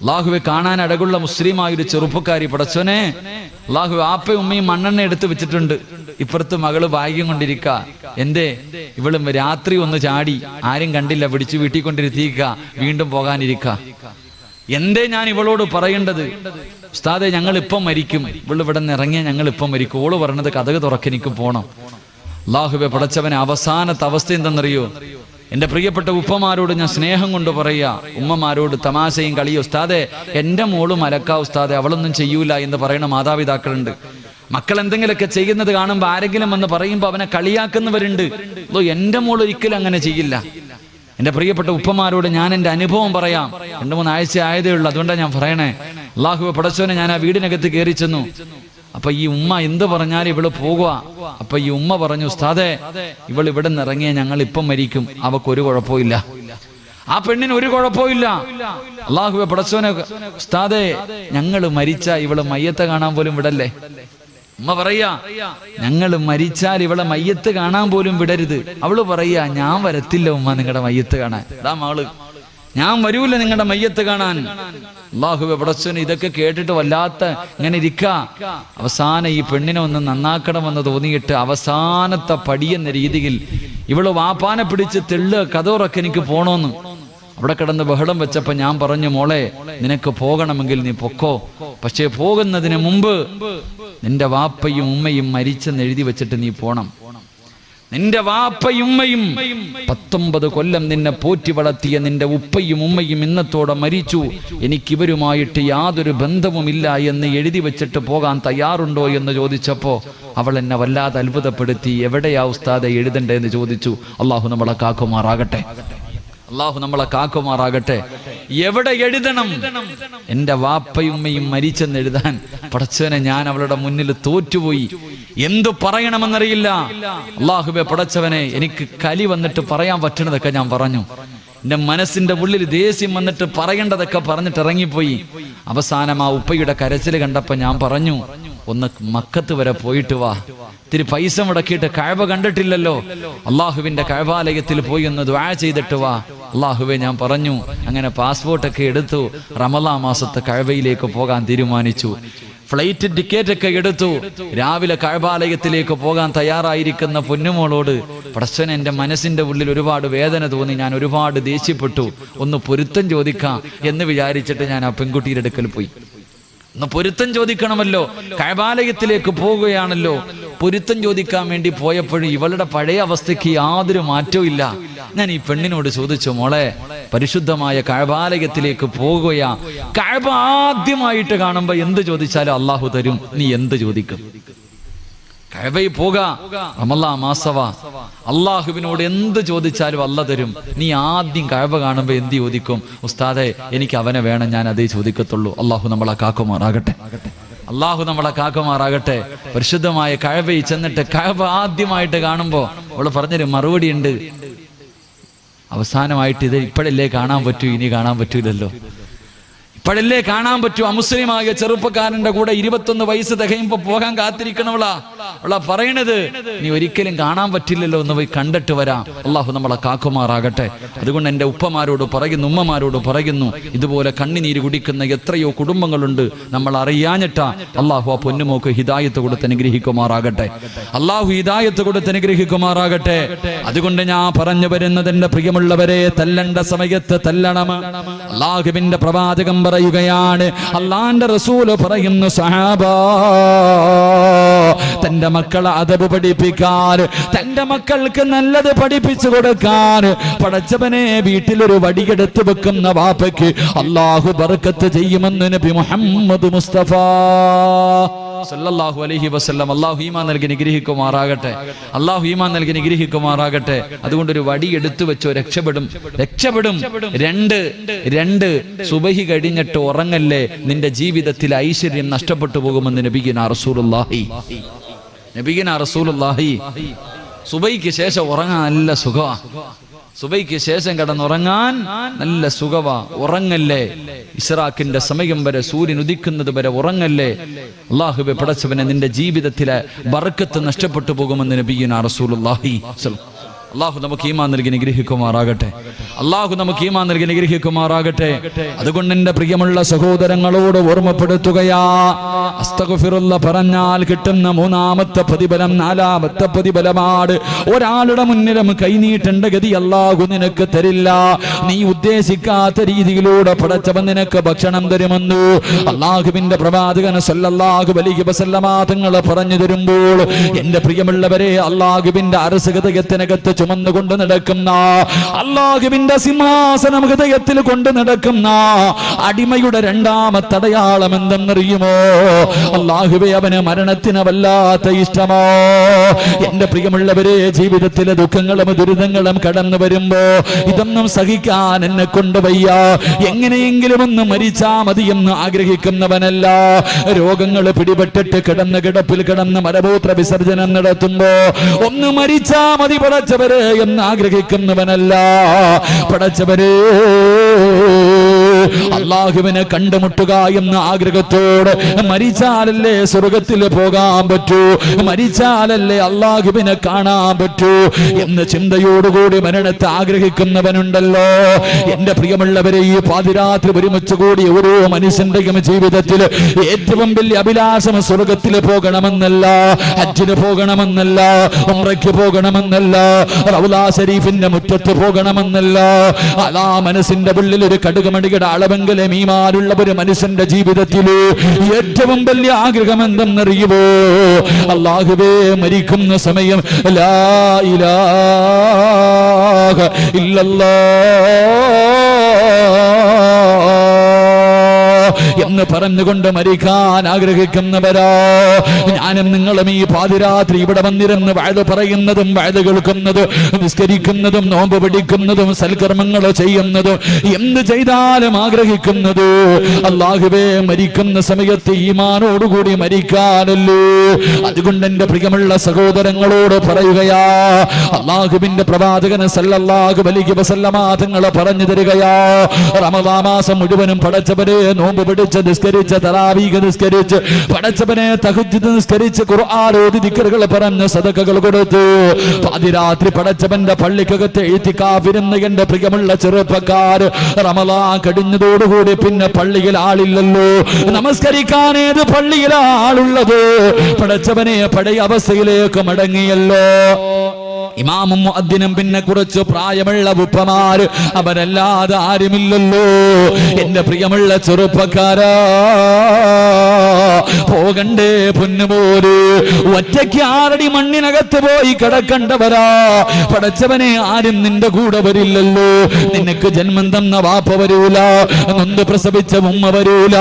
അള്ളാഹുവെ കാണാൻ അടകുള്ള മുസ്ലിമായൊരു ചെറുപ്പക്കാരി. പടച്ചോനെ, അള്ളാഹു വാപ്പയും ഉമ്മയും മണ്ണെണ്ണ എടുത്ത് വെച്ചിട്ടുണ്ട്, ഇപ്പുറത്ത് മകള് ബാഗ്യം കൊണ്ടിരിക്ക. എന്തേ? ഇവളും രാത്രി ഒന്ന് ചാടി, ആരും കണ്ടില്ല, പിടിച്ചു വീട്ടിൽ കൊണ്ടിരുത്തിക്ക, വീണ്ടും പോകാനിരിക്ക. എന്തേ ഞാൻ ഇവളോട് പറയേണ്ടത്? ഉസ്താദെ, ഞങ്ങൾ ഇപ്പം മരിക്കും. ഇവള് ഇവിടെ നിന്ന് ഇറങ്ങിയാൽ ഞങ്ങൾ ഇപ്പം മരിക്കും. ഓള് പറഞ്ഞത് കതക് തുറക്കെനിക്ക് പോണം. അല്ലാഹുവേ പടച്ചവനെ, അവസാനത്തെ അവസ്ഥ എന്തെന്നറിയോ? എൻ്റെ പ്രിയപ്പെട്ട ഉപ്പമാരോട് ഞാൻ സ്നേഹം കൊണ്ട് പറയുക, ഉമ്മമാരോട് തമാശയും കളിയും, ഉസ്താദെ എൻ്റെ മോള് മലക്കാ ഉസ്താദെ, അവളൊന്നും ചെയ്യൂല എന്ന് പറയുന്ന മാതാപിതാക്കളുണ്ട്. മക്കൾ എന്തെങ്കിലുമൊക്കെ ചെയ്യുന്നത് കാണുമ്പോൾ ആരെങ്കിലും എന്ന് പറയുമ്പോൾ അവനെ കളിയാക്കുന്നവരുണ്ട്. എൻ്റെ മോൾ ഒരിക്കലും അങ്ങനെ ചെയ്യില്ല. എൻ്റെ പ്രിയപ്പെട്ട ഉപ്പമാരോട് ഞാൻ എൻ്റെ അനുഭവം പറയാം. 2-3 ആഴ്ച ആയതേ ഉള്ളൂ, അതുകൊണ്ടാണ് ഞാൻ പറയണേ. അല്ലാഹുവേ പടച്ചോനെ, ഞാൻ ആ വീടിനകത്ത് കയറി ചെന്നു. അപ്പൊ ഈ ഉമ്മ എന്ത് പറഞ്ഞാലും ഇവള് പോകുക. അപ്പൊ ഈ ഉമ്മ പറഞ്ഞു, ഉസ്താദെ ഇവൾ ഇവിടെ നിന്ന് ഇറങ്ങിയ ഞങ്ങൾ ഇപ്പം മരിക്കും, അവക്കൊരു കുഴപ്പമില്ല, ആ പെണ്ണിന് ഒരു കുഴപ്പമില്ല. അല്ലാഹുവേ പടച്ചോനെ, ഉസ്താദെ ഞങ്ങൾ മരിച്ച ഇവള് മയ്യത്ത് കാണാൻ പോലും വിടല്ലേ. ഉമ്മ പറയാ, ഞങ്ങൾ മരിച്ചാൽ ഇവളെ മയ്യത്ത് കാണാൻ പോലും വിടരുത്. അവള് പറയാ, ഞാൻ വരത്തില്ല ഉമ്മ നിങ്ങളുടെ മയ്യത്ത് കാണാൻ. അതാ മകള്, ഞാൻ വരൂല നിങ്ങളുടെ മയ്യത്ത് കാണാൻ. അല്ലാഹുവേ പടച്ചോനെ, ഇതൊക്കെ കേട്ടിട്ട് വല്ലാത്ത ഇങ്ങനെ ഇരിക്ക. അവസാനം ഈ പെണ്ണിനെ ഒന്ന് നന്നാക്കണമെന്ന് തോന്നിയിട്ട് അവസാനത്തെ പടിയെന്ന രീതിയിൽ ഇവള് വാപ്പാനെ പിടിച്ച് കതോറൊക്കെ എനിക്ക് പോണോന്ന് അവിടെ കിടന്ന് ബഹളം വെച്ചപ്പോ ഞാൻ പറഞ്ഞു, മോളെ നിനക്ക് പോകണമെങ്കിൽ നീ പൊക്കോ, പക്ഷേ പോകുന്നതിന് മുമ്പ് നിന്റെ വാപ്പയും ഉമ്മയും മരിച്ചെന്ന് എഴുതി വെച്ചിട്ട് നീ പോണം. നിന്റെ വാപ്പയും ഉമ്മയും 19 കൊല്ലം നിന്നെ പോറ്റി വളർത്തിയ നിന്റെ ഉപ്പയും ഉമ്മയും ഇന്നത്തോടെ മരിച്ചു, എനിക്കിവരുമായിട്ട് യാതൊരു ബന്ധവുമില്ല എന്ന് എഴുതി വെച്ചിട്ട് പോകാൻ തയ്യാറുണ്ടോ എന്ന് ചോദിച്ചപ്പോ അവൾ എന്നെ വല്ലാതെ അത്ഭുതപ്പെടുത്തി. എവിടെയാ ഉസ്താദെ എഴുതണ്ടേന്ന് ചോദിച്ചു. അള്ളാഹു നമ്മളെ കാക്കുമാറാകട്ടെ, അള്ളാഹു നമ്മളെ കാക്കുമാറാകട്ടെ. എവിടെ എഴുതണം? എൻ്റെ വാപ്പയുമ്മയും മരിച്ചെന്ന് എഴുതാൻ പടച്ചവനെ ഞാൻ അവളുടെ മുന്നിൽ തോറ്റുപോയി. എന്തു പറയണമെന്നറിയില്ല. അല്ലാഹുവേ പടച്ചവനെ, എനിക്ക് കലി വന്നിട്ട് പറയാൻ പറ്റുന്നതൊക്കെ ഞാൻ പറഞ്ഞു. എൻ്റെ മനസ്സിന്റെ ഉള്ളിൽ ദേഷ്യം വന്നിട്ട് പറയേണ്ടതൊക്കെ പറഞ്ഞിട്ട് ഇറങ്ങിപ്പോയി. അവസാനം ആ ഉപ്പയുടെ കരച്ചിൽ കണ്ടപ്പോൾ ഞാൻ പറഞ്ഞു, ഒന്ന് മക്കത്ത് വരെ പോയിട്ട് വാ, ഇത്തിരി പൈസ മുടക്കിയിട്ട് കഅബ കണ്ടിട്ടില്ലല്ലോ, അള്ളാഹുവിന്റെ കഅബാലയത്തിൽ പോയി ഒന്ന് ദുആ ചെയ്തിട്ട് വാ. അള്ളാഹുവേ ഞാൻ പറഞ്ഞു. അങ്ങനെ പാസ്പോർട്ടൊക്കെ എടുത്തു, റമളാൻ മാസത്തെ കഅബയിലേക്ക് പോകാൻ തീരുമാനിച്ചു. ഫ്ലൈറ്റ് ടിക്കറ്റ് ഒക്കെ എടുത്തു. രാവിലെ കഅബാലയത്തിലേക്ക് പോകാൻ തയ്യാറായിരിക്കുന്ന പൊന്നുമോളോട് പടച്ചവനെ, എൻ്റെ മനസ്സിന്റെ ഉള്ളിൽ ഒരുപാട് വേദന തോന്നി. ഞാൻ ഒരുപാട് ദേഷ്യപ്പെട്ടു. ഒന്ന് പൊരുത്തം ചോദിക്കാം എന്ന് വിചാരിച്ചിട്ട് ഞാൻ ആ പെൺകുട്ടിയുടെ അടുക്കൽ പോയി. ഒന്ന് പൊരുത്തം ചോദിക്കണമല്ലോ, കഅബാലയത്തിലേക്ക് പോവുകയാണല്ലോ. പൊരുത്തം ചോദിക്കാൻ വേണ്ടി പോയപ്പോഴും ഇവളുടെ പഴയ അവസ്ഥയ്ക്ക് യാതൊരു മാറ്റവും ഇല്ല. ഞാൻ ഈ പെണ്ണിനോട് ചോദിച്ചു, മോളെ പരിശുദ്ധമായ കഅബാലയത്തിലേക്ക് പോകുകയാ, കഅബ ആദ്യമായിട്ട് കാണുമ്പോ എന്ത് ചോദിച്ചാലും അള്ളാഹു തരും, നീ എന്ത് ചോദിക്കും? കഅബയിൽ പോക, റമളാൻ മാസവാ, അള്ളാഹുവിനോട് എന്ത് ചോദിച്ചാലും അല്ല തരും. നീ ആദ്യം കഅബ കാണുമ്പോ എന്ത് ചോദിക്കും? ഉസ്താദെ എനിക്ക് അവനെ വേണം, ഞാൻ അതേ ചോദിക്കത്തുള്ളൂ. അള്ളാഹു നമ്മളെ കാക്കുമാറാകട്ടെ, അള്ളാഹു നമ്മളെ കാക്കുമാറാകട്ടെ. പരിശുദ്ധമായ കഅബയിൽ ചെന്നിട്ട് കഅബ ആദ്യമായിട്ട് കാണുമ്പോ അവള് പറഞ്ഞൊരു മറുപടി ഉണ്ട്. അവസാനമായിട്ട് ഇത് ഇപ്പോഴല്ലേ കാണാൻ പറ്റൂ, ഇനി കാണാൻ പറ്റൂലല്ലോ. ഇപ്പോഴല്ലേ കാണാൻ പറ്റൂ. അമുസ്ലിമായ ചെറുപ്പക്കാരന്റെ കൂടെ 21 വയസ്സ് തികയുമ്പോ പോകാൻ കാത്തിരിക്കണവളാ. അവളാ പറയണത്, നീ ഒരിക്കലും കാണാൻ പറ്റില്ലല്ലോ, ഒന്ന് പോയി കണ്ടിട്ട് വരാം. അള്ളാഹു നമ്മളെ കാക്കുമാറാകട്ടെ. അതുകൊണ്ട് എൻ്റെ ഉപ്പമാരോട് പറയുന്നു, ഉമ്മമാരോട് പറയുന്നു, ഇതുപോലെ കണ്ണിനീര് കുടിക്കുന്ന എത്രയോ കുടുംബങ്ങളുണ്ട്, നമ്മൾ അറിയാഞ്ഞിട്ടാ. അള്ളാഹു ആ പൊന്നുമോക്ക് ഹിദായത്ത് കൊടുത്ത് അനുഗ്രഹിക്കുമാറാകട്ടെ, അള്ളാഹു ഹിദായത്ത് കൊടുത്ത് അനുഗ്രഹിക്കുമാറാകട്ടെ. അതുകൊണ്ട് ഞാൻ പറഞ്ഞു വരുന്നത്, എൻ്റെ പ്രിയമുള്ളവരെ, തല്ലണ്ട സമയത്ത് തല്ലണം. അള്ളാഹുവിന്റെ പ്രവാചകം പറയുകയാണ്, അല്ലാഹുവിന്റെ റസൂൽ പറയുന്നു, സഹാബാ തന്റെ മക്കളെ അദബ് പഠിപ്പിക്കാൻ, തന്റെ മക്കൾക്ക് നല്ലത് പഠിപ്പിച്ചു കൊടുക്കാൻ പടച്ചവനെ വീട്ടിലൊരു വടിയെടുത്ത് വെക്കുന്ന വാപ്പയ്ക്ക് അല്ലാഹു ബർക്കത്ത് ചെയ്യുമെന്ന് നബി മുഹമ്മദ് മുസ്തഫ സല്ലല്ലാഹു അലൈഹി വസല്ലം. അല്ലാഹു ഈമാൻ നൽകി നിഗ്രഹിക്കുമാറാകട്ടെ, അല്ലാഹു ഈമാൻ നൽകി നിഗ്രഹിക്കുമാറാകട്ടെ. അതുകൊണ്ട് ഒരു വടി എടുത്തു വെച്ചോ, രക്ഷപ്പെടും, രക്ഷപ്പെടും. രണ്ട് സുബഹി കഴിഞ്ഞിട്ട് ഉറങ്ങല്ലേ, നിന്റെ ജീവിതത്തിൽ ഐശ്വര്യം നഷ്ടപ്പെട്ടു പോകുമെന്ന് നബിയുനാ റസൂലുള്ളാഹി. സുബൈക്ക് ശേഷം ഉറങ്ങാൻ നല്ല സുഖമാ. സുബൈക്ക് ശേഷം കിടന്നുറങ്ങാൻ നല്ല സുഖവാ. ഉറങ്ങല്ലേ, ഇസ്റാഖിന്റെ സമയം വരെ, സൂര്യൻ ഉദിക്കുന്നത് വരെ ഉറങ്ങല്ലേ. അല്ലാഹുവേ പടച്ചവനെ, നിന്റെ ജീവിതത്തിലെ ബർക്കത്ത് നഷ്ടപ്പെട്ടു പോകുമെന്ന് നബിയുനാ റസൂലുള്ളാഹി. അല്ലാഹു നമുക്ക് ഈമാൻ നൽകി നിഗ്രഹിക്കുമാറാകട്ടെ, അല്ലാഹു നമുക്ക് ഈമാൻ നൽകി നിഗ്രഹിക്കുമാറാകട്ടെ. അതുകൊണ്ട് എൻ്റെ പ്രിയമുള്ള സഹോദരങ്ങളോട് ഓർമ്മപ്പെടുത്തുകയാ, അസ്തഗ്ഫിറുല്ലാ പറഞ്ഞാൽ കിട്ടുന്ന മൂന്നാമത്തെ പ്രതിഫലം, നാലാമത്തെ പ്രതിഫലമാണ് ഒരാളുടെ മുന്നിലും കൈനീട്ടേണ്ട ഗതി അല്ലാഹു നിനക്ക് തരില്ല. നീ ഉദ്ദേശിക്കാത്ത രീതിയിലൂടെ പടച്ചവൻ നിനക്ക് ഭക്ഷണം തരുമെന്നു അല്ലാഹുവിന്റെ പ്രവാചകൻ സല്ലല്ലാഹു അലൈഹി വസല്ലമ തങ്ങൾ പറഞ്ഞു തരുമ്പോൾ, എന്റെ പ്രിയമുള്ളവരെ, അല്ലാഹുവിന്റെ അർശ് ഹൃദയത്തിനകത്ത് ചുമന്നുകൊണ്ട് നടക്കുന്ന, അല്ലാഹുവിന്റെ സിംഹാസനം ഹൃദയത്തിൽ കൊണ്ട് നടക്കുന്ന അടിമയുടെ രണ്ടാമത്തെ അടയാളം എന്തെന്നറിയുമോ? അല്ലാഹുവേ, അവന് മരണത്തിന് വല്ലാത്ത ഇഷ്ടമോ? എന്റെ പ്രിയമുള്ളവരെ, ജീവിതത്തിലെ ദുഃഖങ്ങളും ദുരിതങ്ങളും കടന്നു വരുമ്പോ ഇതൊന്നും സഹിക്കാൻ എന്നെ കൊണ്ട് വയ്യ, എങ്ങനെയെങ്കിലും ഒന്ന് മരിച്ചാ മതി എന്ന് ആഗ്രഹിക്കുന്നവനല്ല. രോഗങ്ങൾ പിടിപെട്ടിട്ട് കിടന്ന് കിടപ്പിൽ കിടന്ന് മലമൂത്ര വിസർജനം നടത്തുമ്പോ ഒന്ന് മരിച്ചാ മതി പടച്ചവരെ എന്ന് ആഗ്രഹിക്കുന്നവനല്ല. പടച്ചവരെ, അല്ലാഹുവിനെ കണ്ടുമുട്ടുക എന്ന ആഗ്രഹത്തോട് മരിച്ചാലല്ലേ സ്വർഗത്തിൽ പോകാൻ പറ്റൂ, മരിച്ചാലല്ലേ അല്ലാഹുവിനെ കാണാൻ പറ്റൂ എന്ന ചിന്തയോടുകൂടി മരണത്തെ ആഗ്രഹിക്കുന്നവനുണ്ടല്ലോ. എന്റെ പ്രിയമുള്ളവരെ, ഈ പാതിരാത്രി ഒരുമിച്ച് കൂടി ഓരോ മനുഷ്യന്റെയും ജീവിതത്തിൽ ഏറ്റവും വലിയ അഭിലാഷം സ്വർഗത്തിൽ പോകണമെന്നല്ല, ഹജ്ജിന് പോകണമെന്നല്ല, ഉംറയ്ക്ക് പോകണമെന്നല്ല, റൗള ശരീഫിന്റെ മുറ്റത്ത് പോകണമെന്നല്ല. അലാ മനസ്സിന്റെ ഉള്ളിൽ ഒരു കടുകുമണിയുടെ അളവെങ്കിലും ഈമാനുള്ള ഒരു മനുഷ്യന്റെ ജീവിതത്തിൽ ഏറ്റവും വലിയ ആഗ്രഹം എന്തെന്നറിയുമോ? അല്ലാഹുവേ, മരിക്കുന്ന സമയം ലാ ഇലാഹ ഇല്ലല്ലാഹ് എന്ന് പറഞ്ഞുകൊണ്ട് മരിക്കാൻ ആഗ്രഹിക്കുന്നവരാ. ഞാനും നിങ്ങളും ഈ പാതിരാത്രി ഇവിടെ വന്നിരുന്ന് വഅദ് പറയുന്നതും വഅദ് കേൾക്കുന്നതും നിസ്കരിക്കുന്നതും നോമ്പ് പിടിക്കുന്നതും സൽക്കർമ്മങ്ങൾ ചെയ്യുന്നതും എന്ത് ചെയ്താലും ആഗ്രഹിക്കുന്നത് അല്ലാഹുവേ, മരിക്കുന്ന സമയത്ത് ഈമാനോടുകൂടി മരിക്കാനല്ലോ. അതുകൊണ്ട് എന്റെ പ്രിയമുള്ള സഹോദരങ്ങളോട് പറയുകയാ, അല്ലാഹുവിന്റെ പ്രവാചകൻ സല്ലല്ലാഹു അലൈഹി വസല്ലമ തങ്ങൾ പറഞ്ഞു തരികയാ, റമദാൻ മാസം മുഴുവനും പടച്ചവരെ നോമ്പ് പിടിച്ച് നിസ്കരിച്ച് തറാവീഹ് നിസ്കരിച്ച് പടച്ചവനെ തഹജ്ജുദ് നിസ്കരിച്ച് ഖുർആൻ ഓതി ദിക്റുകൾ പറഞ്ഞ് സദഖകൾ കൊടുത്തു പാതിരാത്രി പടച്ചവന്റെ പള്ളിക്കകത്ത് ഇഅ്തികാഫിരുന്ന എന്റെ പ്രിയമുള്ള ചെറുപ്പക്കാർ, റമദാൻ കഴിഞ്ഞതോടുകൂടി പിന്നെ പള്ളിയിൽ ആളില്ലല്ലോ, നമസ്കരിക്കാൻ ഏത് പള്ളിയിലാ ആളുള്ളത്? പടച്ചവനെ പഴയ അവസ്ഥയിലേക്ക് മടങ്ങിയല്ലോ. ഇമാമും മുഅദ്ദിനും പിന്നെ കുറച്ച് പ്രായമുള്ള ഉപ്പമാര്, അവരല്ലാതെ ആരുമില്ലല്ലോ. എന്റെ പ്രിയമുള്ള ചെറുപ്പക്കാരാ, പോകണ്ടേ പൊന്നുപോര്? ഒറ്റയ്ക്ക് ആറടി മണ്ണിനകത്ത് പോയി കിടക്കണ്ടവരാ. പടച്ചവനെ, ആരും നിന്റെ കൂടെ വരില്ലല്ലോ. നിനക്ക് ജന്മം തന്ന വാപ്പ വരൂല, നൊന്ത് പ്രസവിച്ച ഉമ്മ വരൂല,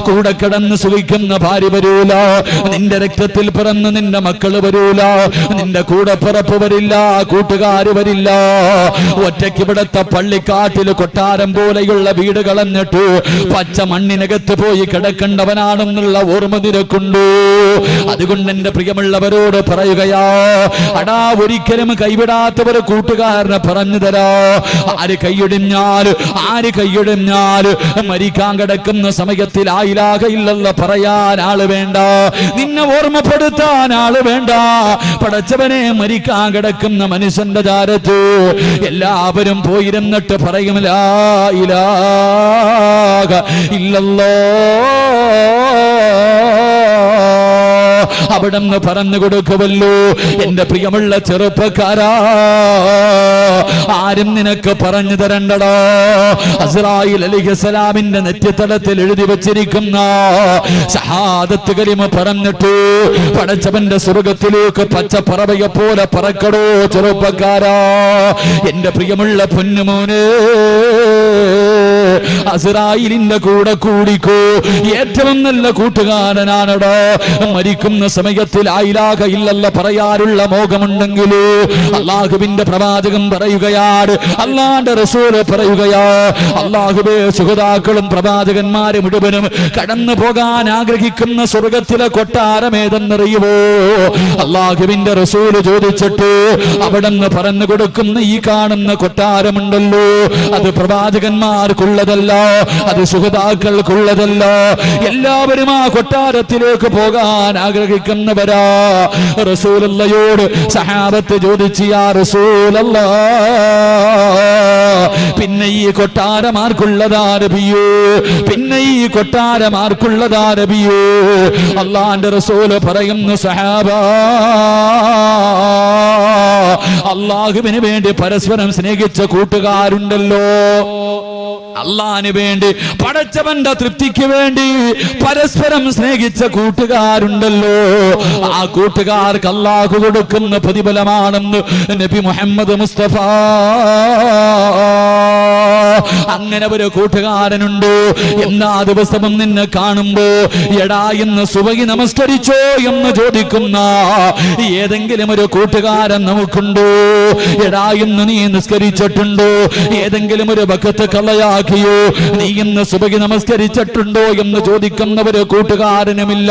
കൂടെ കിടന്ന് സുഖിക്കുന്ന ഭാര്യ വരൂല, നിന്റെ രക്തത്തിൽ പിറന്ന് നിന്റെ മക്കള് വരൂല, നിന്റെ കൂടെ പിറപ്പ് വരില്ല, കൂട്ടുകാര് വരില്ല. ഒറ്റയ്ക്ക് ഇവിടത്തെ പള്ളിക്കാട്ടില് കൊട്ടാരം പോലെയുള്ള വീട് കളഞ്ഞിട്ട് പച്ച മണ്ണിനകത്ത് പോയി കിടക്കേണ്ടവനാണെന്നുള്ള ഓർമ്മ നിനക്കുണ്ടോ? അതുകൊണ്ട് എന്റെ പ്രിയമുള്ളവരോട് പറയുകയാ, അടാ, ഒരിക്കലും കൈവിടാത്തവര് കൂട്ടുകാരനെ പറഞ്ഞു തരാ. ആര് കൈയൊടിഞ്ഞാല് മരിക്കാൻ കിടക്കുന്ന സമയത്തിൽ ലാ ഇലാഹ ഇല്ലല്ലാഹ് പറയാൻ ആള് വേണ്ട, നിന്നെ ഓർമ്മപ്പെടുത്താൻ ആള് വേണ്ട. പടച്ചവനെ, മരിക്കാൻ കിടക്കുന്ന മനുഷ്യന്റെ ചാരത്ത് എല്ലാവരും പോയിരുന്നിട്ട് പറയും ലാ ഇലാഹ ഇല്ലല്ലാഹ്, അവിടെന്ന് പറഞ്ഞു കൊടുക്കുമല്ലോ. എന്റെ പ്രിയമുള്ള ചെറുപ്പക്കാരാ, ആരും നിനക്ക് പറഞ്ഞു തരണ്ടടോ. അസ്റായീൽ അലൈഹിസ്സലാമിന്റെ നെറ്റിത്തടത്തിൽ എഴുതി വച്ചിരിക്കുന്ന ഷഹാദത്ത് കലിമ പറഞ്ഞിട്ട് പടച്ചവന്റെ സ്വർഗത്തിലേക്ക് പച്ചപ്പറവയെ പോലെ പറക്കടോ ചെറുപ്പക്കാരാ. എന്റെ പ്രിയമുള്ള പൊന്നുമോനെ, അസ്റായീലിന്റെ കൂടെ കൂടിക്കോ. ഏറ്റവും നല്ല കൂട്ടുകാരനാണടോ. മരിക്കുന്ന സമയത്ത് ലാ ഇലാഹ ഇല്ലല്ലാഹ് പറയാനുള്ള മോഹമുണ്ടെങ്കിൽ അല്ലാഹുവിന്റെ പ്രവാചകൻ പറയുകയാണ്, അല്ലാഹുവിന്റെ റസൂൽ പറയുകയാ, അല്ലാഹുവേ, സുഹൃതാക്കളും പ്രവാചകന്മാരും മുഴുവനും കടന്നു പോകാൻ ആഗ്രഹിക്കുന്ന സ്വർഗത്തിലെ കൊട്ടാരം ഏതെന്നറിയുമോ? അല്ലാഹുവിന്റെ റസൂൽ ചോദിച്ചിട്ട് അവിടെ നിന്ന് പറഞ്ഞു കൊടുക്കുന്ന ഈ കാണുന്ന കൊട്ടാരമുണ്ടല്ലോ, അത് പ്രവാചകന്മാർക്കുള്ള ആർക്കുള്ളതല്ല, അത് ശുഹദാക്കൾക്കുള്ളതല്ല. എല്ലാവരും ആ കൊട്ടാരത്തിലേക്ക് പോകാൻ ആഗ്രഹിക്കുന്നവരാ. റസൂലുള്ളാഹിയോട് സഹാബത്ത് ചോദിച്ചു, യാ റസൂലല്ലാഹ്, പിന്നെ ഈ കൊട്ടാരം ആർക്കുള്ളതാ നബിയേ? പിന്നെ ഈ കൊട്ടാരം ആർക്കുള്ളതാ നബിയേ? അല്ലാഹുവിന്റെ റസൂൽ പറയുന്നു, സഹാബാ, അല്ലാഹുവിന് വേണ്ടി പരസ്പരം സ്നേഹിച്ച കൂട്ടുകാരുണ്ടല്ലോ, അള്ളാഹിന് വേണ്ടി പടച്ചവന്റെ തൃപ്തിക്ക് വേണ്ടി പരസ്പരം സ്നേഹിച്ച കൂട്ടുകാരുണ്ടല്ലോ, ആ കൂട്ടുകാർക്ക് അള്ളാഹു കൊടുക്കുന്ന പ്രതിഫലമാണെന്ന് നബി മുഹമ്മദ് മുസ്തഫ. അങ്ങനെ ഒരു കൂട്ടുകാരനുണ്ട്. എന്നാ ദിവസവും നിന്നെ കാണുമ്പോ എടാ എന്ന് സുബഹി നമസ്കരിച്ചോ എന്ന് ചോദിക്കുന്ന ഏതെങ്കിലും ഒരു കൂട്ടുകാരൻ നമുക്കുണ്ടോ? എടാ എന്ന് നീ നിസ്കരിച്ചിട്ടുണ്ടോ? ഏതെങ്കിലും ഒരു വഖത്ത് കളയാക്കിയോ? നീ ഇന്ന് സുബഹി നമസ്കരിച്ചിട്ടുണ്ടോ എന്ന് ചോദിക്കുന്ന ഒരു കൂട്ടുകാരനുമില്ല.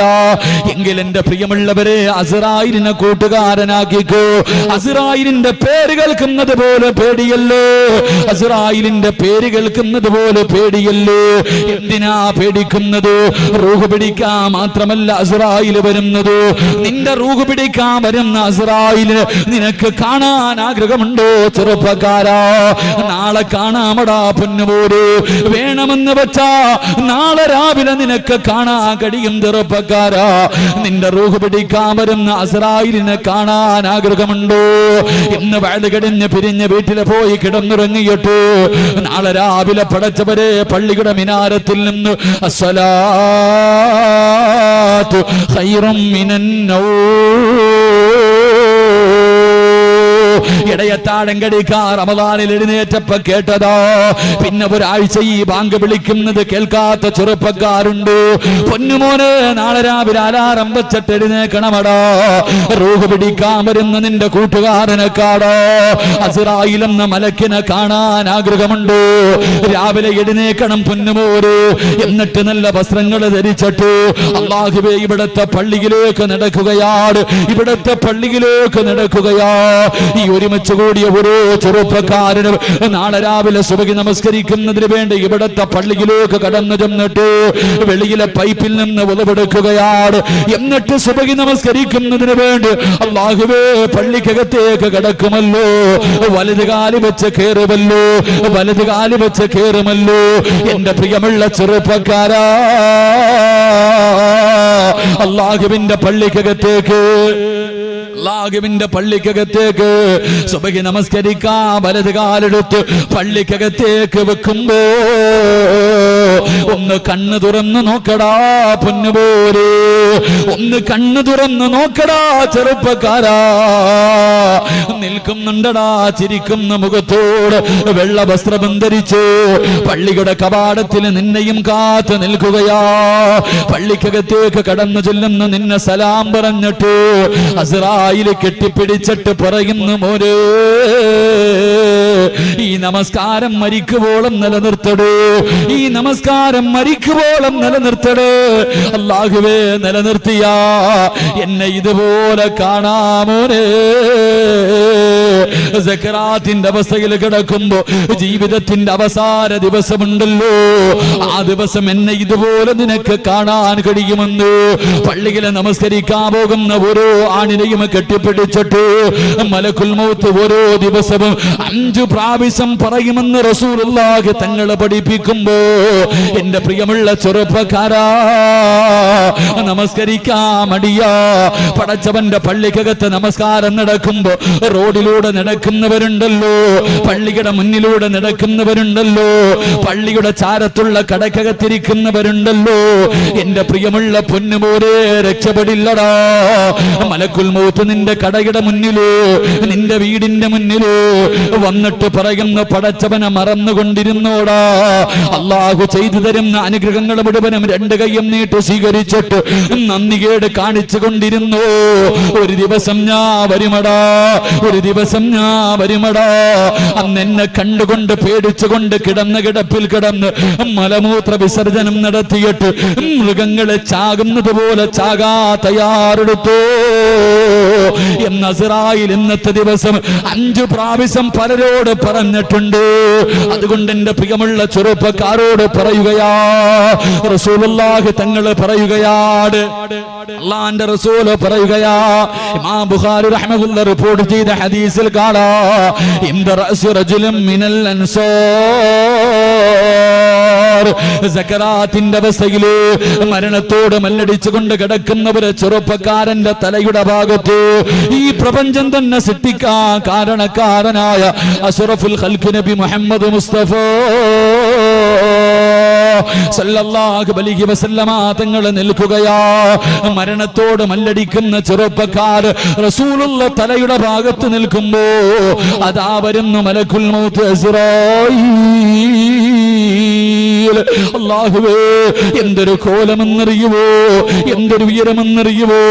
എങ്കിൽ എന്റെ പ്രിയമുള്ളവരെ, അസ്റായിലിനെ കൂട്ടുകാരനാക്കിക്കോ. അസ്റായിലിന്റെ പേര് കേൾക്കുന്നത് പോലെ പേടിയല്ലോ, അസ്റായിലിന്റെ പേര് കേൾക്കുന്നത് പോലെ പേടിയല്ലോ. എന്തിനാ പേടിക്കുന്നത്? റൂഹ് പിടിക്കാൻ മാത്രമല്ല അസ്റായിൽ വരുന്നത്. നിന്റെ റൂഹ് പിടിക്കാൻ വരുന്ന അസ്റായിലിനെ നിനക്ക് കാണാൻ ആഗ്രഹമുണ്ടോ ചെറുപ്പക്കാരാ? നാളെ കാണാമടാ പൊന്നുപോര്. വേണമെന്ന് വെച്ചാ നാളെ രാവിലെ നിനക്ക് കാണാൻ കഴിയും ചെറുപ്പക്കാരാ. നിന്റെ റൂഹ് പിടിക്കാൻ വരുന്ന അസ്റായിലിനെ കാണാൻ ആഗ്രഹമുണ്ടോ? ഇന്ന് വയത് കഴിഞ്ഞ് പിരിഞ്ഞ് വീട്ടിൽ പോയി കിടന്നുറങ്ങിയിട്ട് നാളെ രാവിലെ പടച്ചവരെ പള്ളിയുടെ മിനാരത്തിൽ നിന്ന് അസ്സലാത്തു ഖൈറും മിനൻ ഇടയത്താഴം കടിക്കാ റമദാനിൽ എഴുന്നേറ്റപ്പോ കേട്ടതാ. പിന്നെ ഒരാഴ്ച ഈ ബാങ്ക് വിളിക്കുന്നത് കേൾക്കാത്ത ചെറുപ്പക്കാരുണ്ട്. പൊന്നുമോനെ, നാളെ രാവിലെ അലാറം വെച്ചിട്ട് എഴുന്നേക്കണമടാ. റൂഹ് പിടിക്കാൻ വരുന്ന നിന്റെ കൂട്ടുകാരനെ കാണാ. അസ്റായിൽ എന്ന മലക്കിനെ കാണാൻ ആഗ്രഹമുണ്ട്. രാവിലെ എഴുന്നേക്കണം പൊന്നുമോര്. എന്നിട്ട് നല്ല വസ്ത്രങ്ങൾ ധരിച്ചിട്ട് അല്ലാഹുവേ ഇവിടത്തെ പള്ളിയിലേക്ക് നടക്കുകയാണ്, ഇവിടത്തെ പള്ളിയിലേക്ക് നടക്കുകയാ. ഈ ഒരുമിച്ച് കൂടിയ ഓരോ ചെറുപ്പക്കാരനും നാളെ രാവിലെ സുബഹി നമസ്കരിക്കുന്നതിന് വേണ്ടി ഇവിടത്തെ പള്ളിയിലേക്ക് കടന്നു ചെന്നിട്ട് വെളിയിലെ പൈപ്പിൽ നിന്ന് ഉളവെടുക്കുകയാണ്. എന്നിട്ട് സുബഹി നമസ്കരിക്കുന്നതിന് വേണ്ടി അല്ലാഹുവേ പള്ളിക്കകത്തേക്ക് കടക്കുമല്ലോ, വലത് കാല് വെച്ച് കയറുമല്ലോ, വലത് കാല് വെച്ച് കയറുമല്ലോ. എന്റെ പ്രിയമുള്ള ചെറുപ്പക്കാരാ, അല്ലാഹുവിന്റെ പള്ളിക്കകത്തേക്ക്, അല്ലാഹുവിന്റെ പള്ളിക്കകത്തേക്ക് സുബഹി നമസ്കരിക്കാൻ വലത് കാലെടുത്ത് പള്ളിക്കകത്തേക്ക് വെക്കുമ്പോ ഒന്ന് കണ്ണ് തുറന്ന് നോക്കടാ പൊന്നുപോര്, ഒന്ന് കണ്ണ് തുറന്ന് നോക്കടാ ചെറുപ്പക്കാരാ. നിൽക്കുന്നുണ്ടടാ ചിരിക്കുന്ന മുഖത്തോട് വെള്ള വസ്ത്രം ധരിച്ചു പള്ളിയുടെ കവാടത്തിൽ നിന്നെയും കാത്ത് നിൽക്കുകയാ. പള്ളിക്കകത്തേക്ക് കടന്നു ചെല്ലുന്ന നിന്നെ സലാം പറഞ്ഞിട്ട് അസ്റായില് കെട്ടിപ്പിടിച്ചിട്ട് പറയുന്നു, മോരേ ഈ നമസ്കാരം മരിക്കുവോളം നിലനിർത്തടേ, ഈ നമസ്കാരം മരിക്കുവോളം നിലനിർത്തടേ. അല്ലാഹുവേ നിലനിർത്തിയാ എന്നെ ഇതുപോലെ കാണാമോരേ. സക്കറാത്തിന്റെ അവസ്ഥയിൽ കിടക്കുമ്പോ ജീവിതത്തിന്റെ അവസാന ദിവസമുണ്ടല്ലോ, ആ ദിവസം എന്നെ ഇതുപോലെ നിനക്ക് കാണാൻ കഴിയുമെന്ന് പള്ളിയിൽ നമസ്കരിക്കാൻ പോകുന്ന ഓരോ ആണിനെയും കെട്ടിപ്പിടിച്ചിട്ട് മലക്കുൽ മൗത്ത് ഓരോ ദിവസവും 5 പ്രാവശ്യം പറയുമെന്ന് റസൂലുള്ളാഹി തങ്ങളെ പഠിപ്പിക്കുമ്പോ എന്റെ പ്രിയമുള്ള ചെറുപ്പക്കാരാ, നമസ്കരിക്കാൻ മടിയാ. പടച്ചവന്റെ പള്ളിക്കകത്ത് നമസ്കാരം നടക്കുമ്പോ റോഡിലൂടെ നടക്കുന്നവരുണ്ടല്ലോ, പള്ളിയുടെ മുന്നിലൂടെ നടക്കുന്നവരുണ്ടല്ലോ, പള്ളിയുടെ ചാരത്തുള്ള കടക്കകത്തിരിക്കുന്നവരുണ്ടല്ലോ. എന്റെ പ്രിയമുള്ള പൊന്നുമോരെ രക്ഷപ്പെടില്ലടാ. മലക്കുൽ മൗത്ത് നിന്റെ കടയുടെ മുന്നിലോ നിന്റെ വീടിന്റെ മുന്നിലോ വന്നിട്ട് പറയുന്ന പടച്ചവനെ മറന്നുകൊണ്ടിരുന്നോടാ. അല്ലാഹു ചെയ്തു തരുന്ന അനുഗ്രഹങ്ങൾ മുഴുവനും 2 കൈയും നീട്ടി സ്വീകരിച്ചിട്ട് നന്ദികേട് കാണിച്ചു കൊണ്ടിരുന്നു. ഒരു ദിവസം ഞാൻ വരുമടാ, ഒരു ദിവസം ഞാൻ വരുമടാ. അന്ന് എന്നെ കണ്ടുകൊണ്ട് പേടിച്ചുകൊണ്ട് കിടന്ന കിടപ്പിൽ കിടന്ന് മലമൂത്ര വിസർജനം നടത്തിയിട്ട് മൃഗങ്ങളെ ചാകുന്നത് പോലെ ചാകാ തയ്യാറെടുത്തു എന്ന് അസ്റായിൽ ഇന്നത്തെ ദിവസം 5 പ്രാവശ്യം പലരോട് പറഞ്ഞിട്ടുണ്ട്. അതുകൊണ്ട് എന്റെ പ്രിയമുള്ള ചെറുപ്പക്കാരോട് പറയുകയാ, റസൂലുള്ളാഹി തങ്ങൾ പറയുകയാണ്, അല്ലാഹുവിന്റെ റസൂൽ പറയുകയാ, ഇമാം ബുഖാരി റഹ്മത്തുള്ളാഹി റിപ്പോർട്ട് ചെയ്ത ഹദീസിൽ കാണാം, ഇന്ദ റഅസി റജുലിൻ മിനൽ അൻസാർ, സക്കറാത്തിന്റെ അവസ്ഥയില് മരണത്തോട് മല്ലടിച്ചുകൊണ്ട് കിടക്കുന്നവര് ചെറുപ്പക്കാരന്റെ തലയുടെ ഭാഗത്ത് ഈ പ്രപഞ്ചം തന്നെ സൃഷ്ടിക്കാൻ കാരണക്കാരനായ അഷ്റഫുൽ ഖൽഖ് നബി മുഹമ്മദ് മുസ്തഫ സല്ലല്ലാഹു അലൈഹി വസല്ലമ തങ്ങൾ നിൽക്കുകയാ. മരണത്തോട് മല്ലടിക്കുന്ന ചെറുപ്പക്കാർ റസൂലുള്ള തലയുടെ ഭാഗത്ത് നിൽക്കുമ്പോ അതാ വരുന്നു മലക്കുൽ മൗത്ത് അസ്റായീൽ. അല്ലാഹുവേ, എന്തൊരു കോലമെന്നറിയുവോ, എന്തൊരു ഉയരമെന്നറിയുവോ.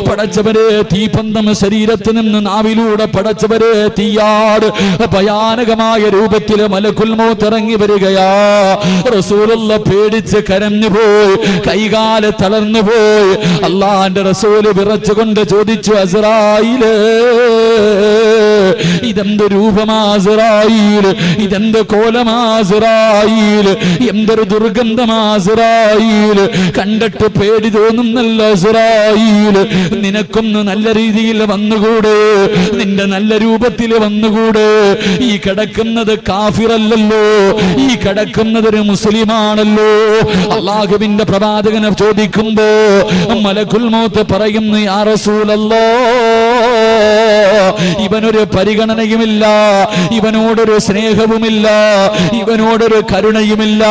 പടച്ചവരെ, തീപന്തം ശരീരത്തിൽ നിന്ന് നാവിലൂടെ പടച്ചവരെ തീയാട് ഭയാനകമായ രൂപത്തിൽ മലക്കുൽ മൗത്ത് ഇറങ്ങി വരികയാ. റസൂലുള്ള പേടിച്ച് കരഞ്ഞു പോയി, കൈകാല് തളർന്നു പോയി. അല്ലാഹുവിന്റെ റസൂല് വിറച്ചുകൊണ്ട് ചോദിച്ചു, അസ്റായീല്, ഇതെന്ത് രൂപമാ അസ്റായീൽ, ഇതെന്ത് കോലമാ അസ്റായീൽ, എന്തൊരു ദുർഗന്ധമാ അസ്റായീൽ, കണ്ടിട്ട് പേടി തോന്നുന്നല്ല അസ്റായീൽ. നിനക്കൊന്ന് നല്ല രീതിയിൽ വന്നുകൂടെ, നിന്റെ നല്ല രൂപത്തിൽ വന്നുകൂടെ. ഈ കിടക്കുന്നത് കാഫിറല്ലല്ലോ, ഈ കിടക്കുന്നത് ഒരു മുസ്ലിമാണല്ലോ. അല്ലാഹുവിന്റെ പ്രവാചകനെ ചോദിക്കുമ്പോ മലക്കുൽ മൗത്ത് പറയുന്നു, യാ റസൂലല്ലാഹ്, ഇവനൊരു പരിഗണനയുമില്ല, ഇവനോടൊരു സ്നേഹവുമില്ല, ഇവനോടൊരു കരുണയുമില്ല,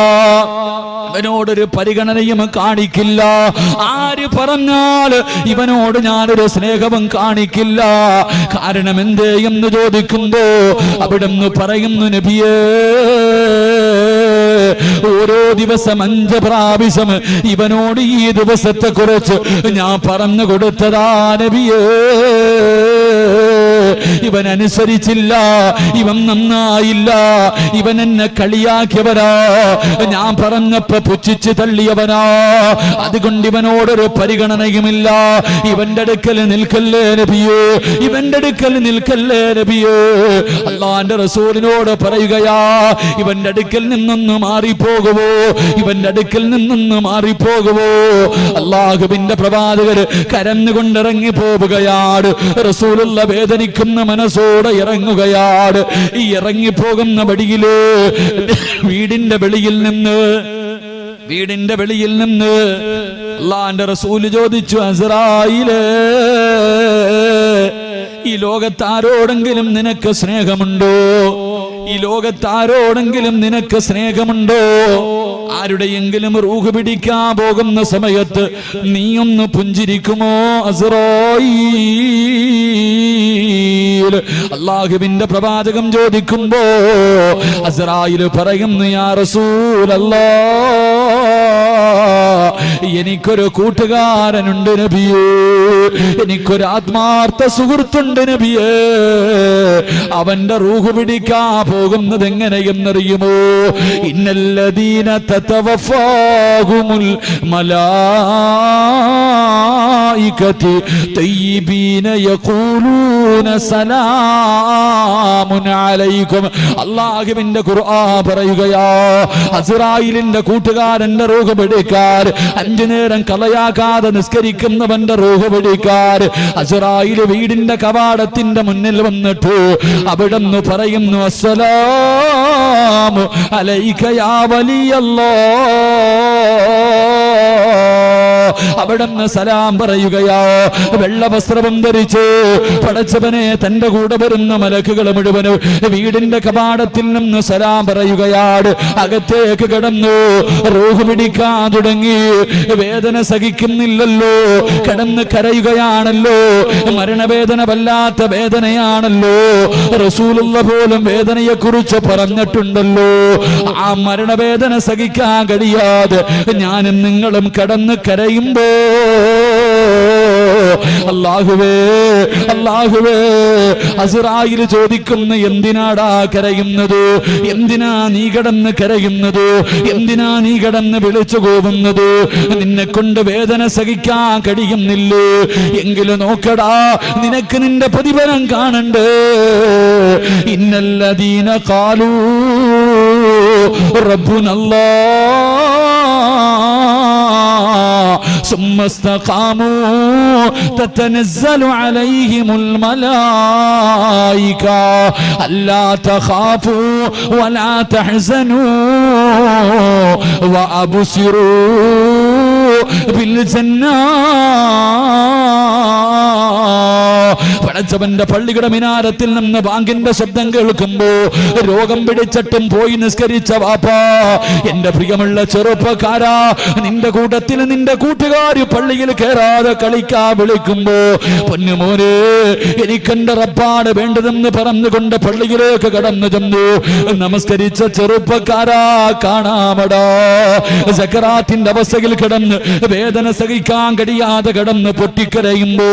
ഇവനോടൊരു പരിഗണനയും കാണിക്കില്ല. ആര് പറഞ്ഞാൽ ഇവനോട് ഞാനൊരു സ്നേഹവും കാണിക്കില്ല. കാരണം എന്തേ എന്ന് ചോദിക്കുമ്പോ അവിടുന്ന് പറയുന്നു, നബിയേ, ഓരോ ദിവസം 5 പ്രാവശ്യം ഇവനോട് ഈ ദിവസത്തെ കുറിച്ച് ഞാൻ പറഞ്ഞു കൊടുത്തതാ നബിയേ. ഇവൻ അനുസരിച്ചില്ല, ഇവൻ നന്നായില്ല, ഇവൻ എന്നെ കളിയാക്കിയവനാ, ഞാൻ പറഞ്ഞപ്പോ പുച്ഛിച്ച് തള്ളിയവനാ. അതുകൊണ്ട് ഇവനോടൊരു പരിഗണനയുമില്ല. ഇവന്റെ അടുക്കൽ നിൽക്കല്ലേ നബിയേ, ഇവന്റെ അടുക്കൽ നിൽക്കല്ലേ നബിയേ. അല്ലാഹുവിന്റെ റസൂലിനോട് പറയുകയാ, ഇവന്റെ അടുക്കൽ നിന്നൊന്ന് മാറിപ്പോകുവോ, ഇവന്റെ അടുക്കൽ നിന്നൊന്ന് മാറിപ്പോകുവോ. അല്ലാഹുവിന്റെ പ്രവാചകർ കരഞ്ഞുകൊണ്ടിറങ്ങി പോവുകയാണ്. റസൂലുള്ള വേദനിക്കുന്ന മനസ്സോടെ ഇറങ്ങുകയാണ്. ഈ ഇറങ്ങിപ്പോകുന്ന വഴിയില് വീടിന്റെ വെളിയിൽ നിന്ന് അല്ലാഹുവിന്റെ റസൂല് ചോദിച്ചു, അസ്റായീലേ, ഈ ലോകത്താരോടെങ്കിലും നിനക്ക് സ്നേഹമുണ്ടോ? ഈ ലോകത്താരോടെങ്കിലും നിനക്ക് സ്നേഹമുണ്ടോ? ആരുടെയെങ്കിലും റൂഹ് പിടിക്കാൻ പോകുന്ന സമയത്ത് നീയൊന്ന് പുഞ്ചിരിക്കുമോ അസ്റായീൽ? അല്ലാഹുവിന്റെ പ്രവാചകം ചോദിക്കുമ്പോ അസ്റായീൽ പറയുന്നു, യാ റസൂലല്ലാഹ്, എനിക്കൊരു കൂട്ടുകാരനുണ്ട് നബിയേ, എനിക്കൊരു ആത്മാർത്ഥ സുഹൃത്തുണ്ട് നബിയേ. അവന്റെ റൂഹ് പിടിക്കാൻ പോകുന്നത് എങ്ങനെയെന്നറിയുമോ? ഇന്നല്ലദീന തതവഫാഹുമുൽ മലായികതു തയ്യിബീന യഖൂലൂന സലാമുൻ അലൈക്കും. അല്ലാഹുവിന്റെ ഖുർആൻ പറയുകയാ, അസ്റായീലിന്റെ കൂട്ടുകാരന്റെ റൂഹ് പിടിക്കാൻ 5 നേരം കളയാകാതെ നിസ്കരിക്കുന്നവന്റെ റൂഹ് പിടിക്കാൻ അസ്റായീൽ വീടിന്റെ കവാടത്തിന്റെ മുന്നിൽ വന്നിട്ട് അവിടുന്ന് പറയുന്നു, അസ്സലാമു അലൈക യാ വലിയല്ലാഹ്. അവിടുന്ന് സലാം പറയുകയാ. വെള്ള വസ്ത്രം ധരിച്ച് പടച്ചവനെ തന്റെ കൂടെ വരുന്ന മലക്കുകൾ മുഴുവനും വീടിന്റെ കവാടത്തിൽ നിന്ന് സലാം പറയുകയാണ്. അകത്തേക്ക് കടന്നു, റൂഹ് പിടിക്കാൻ തുടങ്ങി. വേദന സഹിക്കുന്നില്ലല്ലോ, കിടന്ന് കരയുകയാണല്ലോ, മരണവേദന വല്ലാത്ത വേദനയാണല്ലോ. റസൂലുള്ള പോലും വേദനയെ കുറിച്ച് പറഞ്ഞിട്ടുണ്ടല്ലോ. ആ മരണവേദന സഹിക്കാൻ കഴിയാതെ ഞാനും നിങ്ങളും കടന്ന് കരയും കരയുമ്പോ അല്ലാഹുവേ അല്ലാഹുവേ അസ്റായിൽ ചോദിക്കുന്ന എന്തിനാടാ കരയുന്നത്? എന്തിനാ നീ കിടന്ന് കരയുന്നത്? എന്തിനാ നീ കിടന്ന് വിളിച്ചു പോകുന്നത്? നിന്നെ കൊണ്ട് വേദന സഹിക്കാൻ കഴിയുന്നില്ലേ? എങ്കിലും നോക്കടാ, നിനക്ക് നിന്റെ പ്രതിഫലം കാണണ്ടേ. ഇന്നല്ലദീന ഖാലൂ റബ്ബുനല്ലാഹ് ثم استقاموا تتنزل عليهم الملائكة ألا تخافوا ولا تحزنوا وأبشروا بالجنة. പടച്ചവന്റെ പള്ളിയുടെ മിനാരത്തിൽ നിന്ന് ബാങ്കിന്റെ ശബ്ദം കേൾക്കുമ്പോ രോഗം പിടിച്ചിട്ടും പോയി നിസ്കരിച്ച വാപ്പാ, എന്റെ പ്രിയമുള്ള ചെറുപ്പക്കാരാ, നിന്റെ കൂട്ടത്തിൽ നിന്റെ കൂട്ടുകാർ പള്ളിയിൽ കയറാതെ കളിക്കാ വിളിക്കുമ്പോ പൊന്നുമോനെ എനിക്കെന്റെ റബ്ബാണ് വേണ്ടതെന്ന് പറഞ്ഞുകൊണ്ട് പള്ളിയിലേക്ക് കടന്നു ചെന്നു നമസ്കരിച്ച ചെറുപ്പക്കാരാ കാണാമടാ. സക്കറാത്തിന്റെ അവസ്ഥയിൽ കിടന്ന് വേദന സഹിക്കാൻ കഴിയാതെ കിടന്ന് പൊട്ടിക്കരയുമ്പോ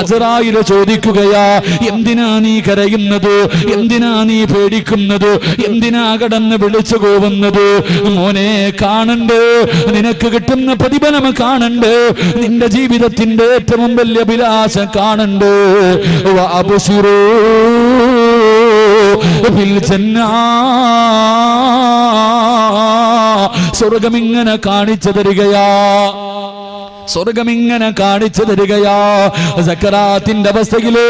അസ്റായിൽ ചോദിക്കുകയാ, എന്തിനാ നീ കരയുന്നത്? എന്തിനാ നീ പേടിക്കുന്നത്? എന്തിനാ കടന്ന് വിളിച്ചു പോകുന്നത്? മോനെ കാണണ്ട്, നിനക്ക് കിട്ടുന്ന പ്രതിഫലം കാണണ്ട്, നിന്റെ ജീവിതത്തിന്റെ ഏറ്റവും വലിയ അഭിലാഷം കാണണ്ട്. വഅബ്ശിറൂ ബിൽ ജന്നാ, സ്വർഗമിങ്ങനെ കാണിച്ചു തരികയാ, സ്വർഗമിങ്ങനെ കാണിച്ചു തരികയാ. സക്കറാത്തിന്റെ അവസ്ഥയില്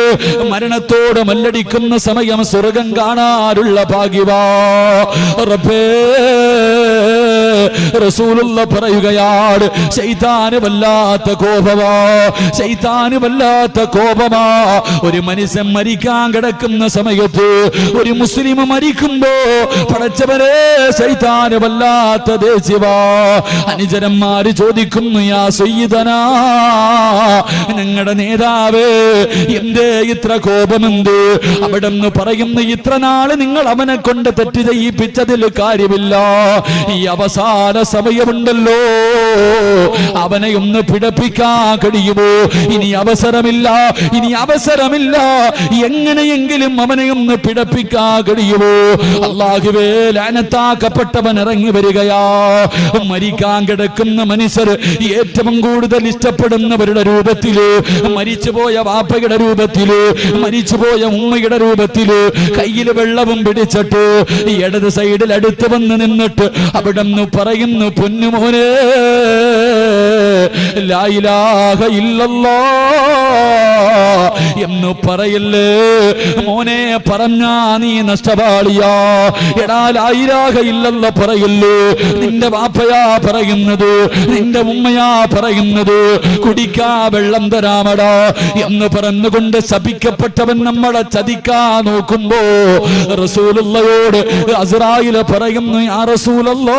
മരണത്തോട് മല്ലടിക്കുന്ന സമയം സ്വർഗം കാണാനുള്ള ഭാഗ്യവാ. റബ്ബേ, റസൂലുള്ള പറയുകയാണ്, ശൈത്താന് വല്ലാത്ത കോപമാ, ശൈത്താന് വല്ലാത്ത കോപമാ. ഒരു മനുഷ്യൻ മരിക്കാൻ കിടക്കുന്ന സമയത്ത് ഒരു മുസ്ലിം മരിക്കുമ്പോ പടച്ചവരെ ശൈത്താന് വല്ലാത്ത ദേഷ്യവാ. അനുചരന്മാര് ചോദിക്കുന്നു, യാ സയ്യിദനാ, ഞങ്ങളുടെ നേതാവേ, എന്തേ ഇത്ര കോപമെന്ത്? അവിടെ നിന്ന് പറയുന്നു, ഇത്ര നാള് നിങ്ങൾ അവനെ കൊണ്ട് തെറ്റ് ചെയ്യിപ്പിച്ചതിൽ കാര്യമില്ല, ഈ അവസാന സമയമുണ്ടല്ലോ, അവനെ ഒന്ന് പിടപ്പിക്കാൻ കഴിയുമോ? ഇനി അവസരമില്ല, ഇനി അവസരമില്ല, എങ്ങനെയെങ്കിലും അവനെ ഒന്ന് പിടപ്പിക്കാൻ കഴിയുമോ? അല്ലാഹുവേ, ലഅനത്താക്കപ്പെട്ടവൻ ഇറങ്ങി വരികയാ. മരിക്കാൻ കിടക്കുന്ന മനുഷ്യർ ഏറ്റവും കൂടുതൽ ഇഷ്ടപ്പെടുന്നവരുടെ രൂപത്തില്, മരിച്ചുപോയ വാപ്പയുടെ രൂപത്തില്, മരിച്ചുപോയ ഉമ്മയുടെ രൂപത്തില്, കയ്യിൽ വെള്ളവും പിടിച്ചിട്ട് ഇടത് സൈഡിൽ അടുത്ത് വന്ന് നിന്നിട്ട് അവിടെ നിന്ന് പറയുന്നു, പൊന്നുമോനെ ലാ ഇലാഹ ഇല്ലല്ലാഹ് എന്ന് പറയല്ലേ മോനെ, പറഞ്ഞാ നീ നഷ്ടപാളിയാ. എടാ, ലാ ഇലാഹ ഇല്ലല്ലാഹ് പറയല്ലേ, നിന്റെ വാപ്പയാ പറയുന്നത്, നിന്റെ ഉമ്മയാ പറയുന്നത്, കുടിക്കാ വെള്ളം തരാമടാ എന്ന് പറഞ്ഞുകൊണ്ട് ശപിക്കപ്പെട്ടവൻ നമ്മളെ ചതിക്കാൻ നോക്കുമ്പോ റസൂലുള്ളയോട് അസ്റായിൽ പറയുന്നു, യാ റസൂലല്ലാഹ്,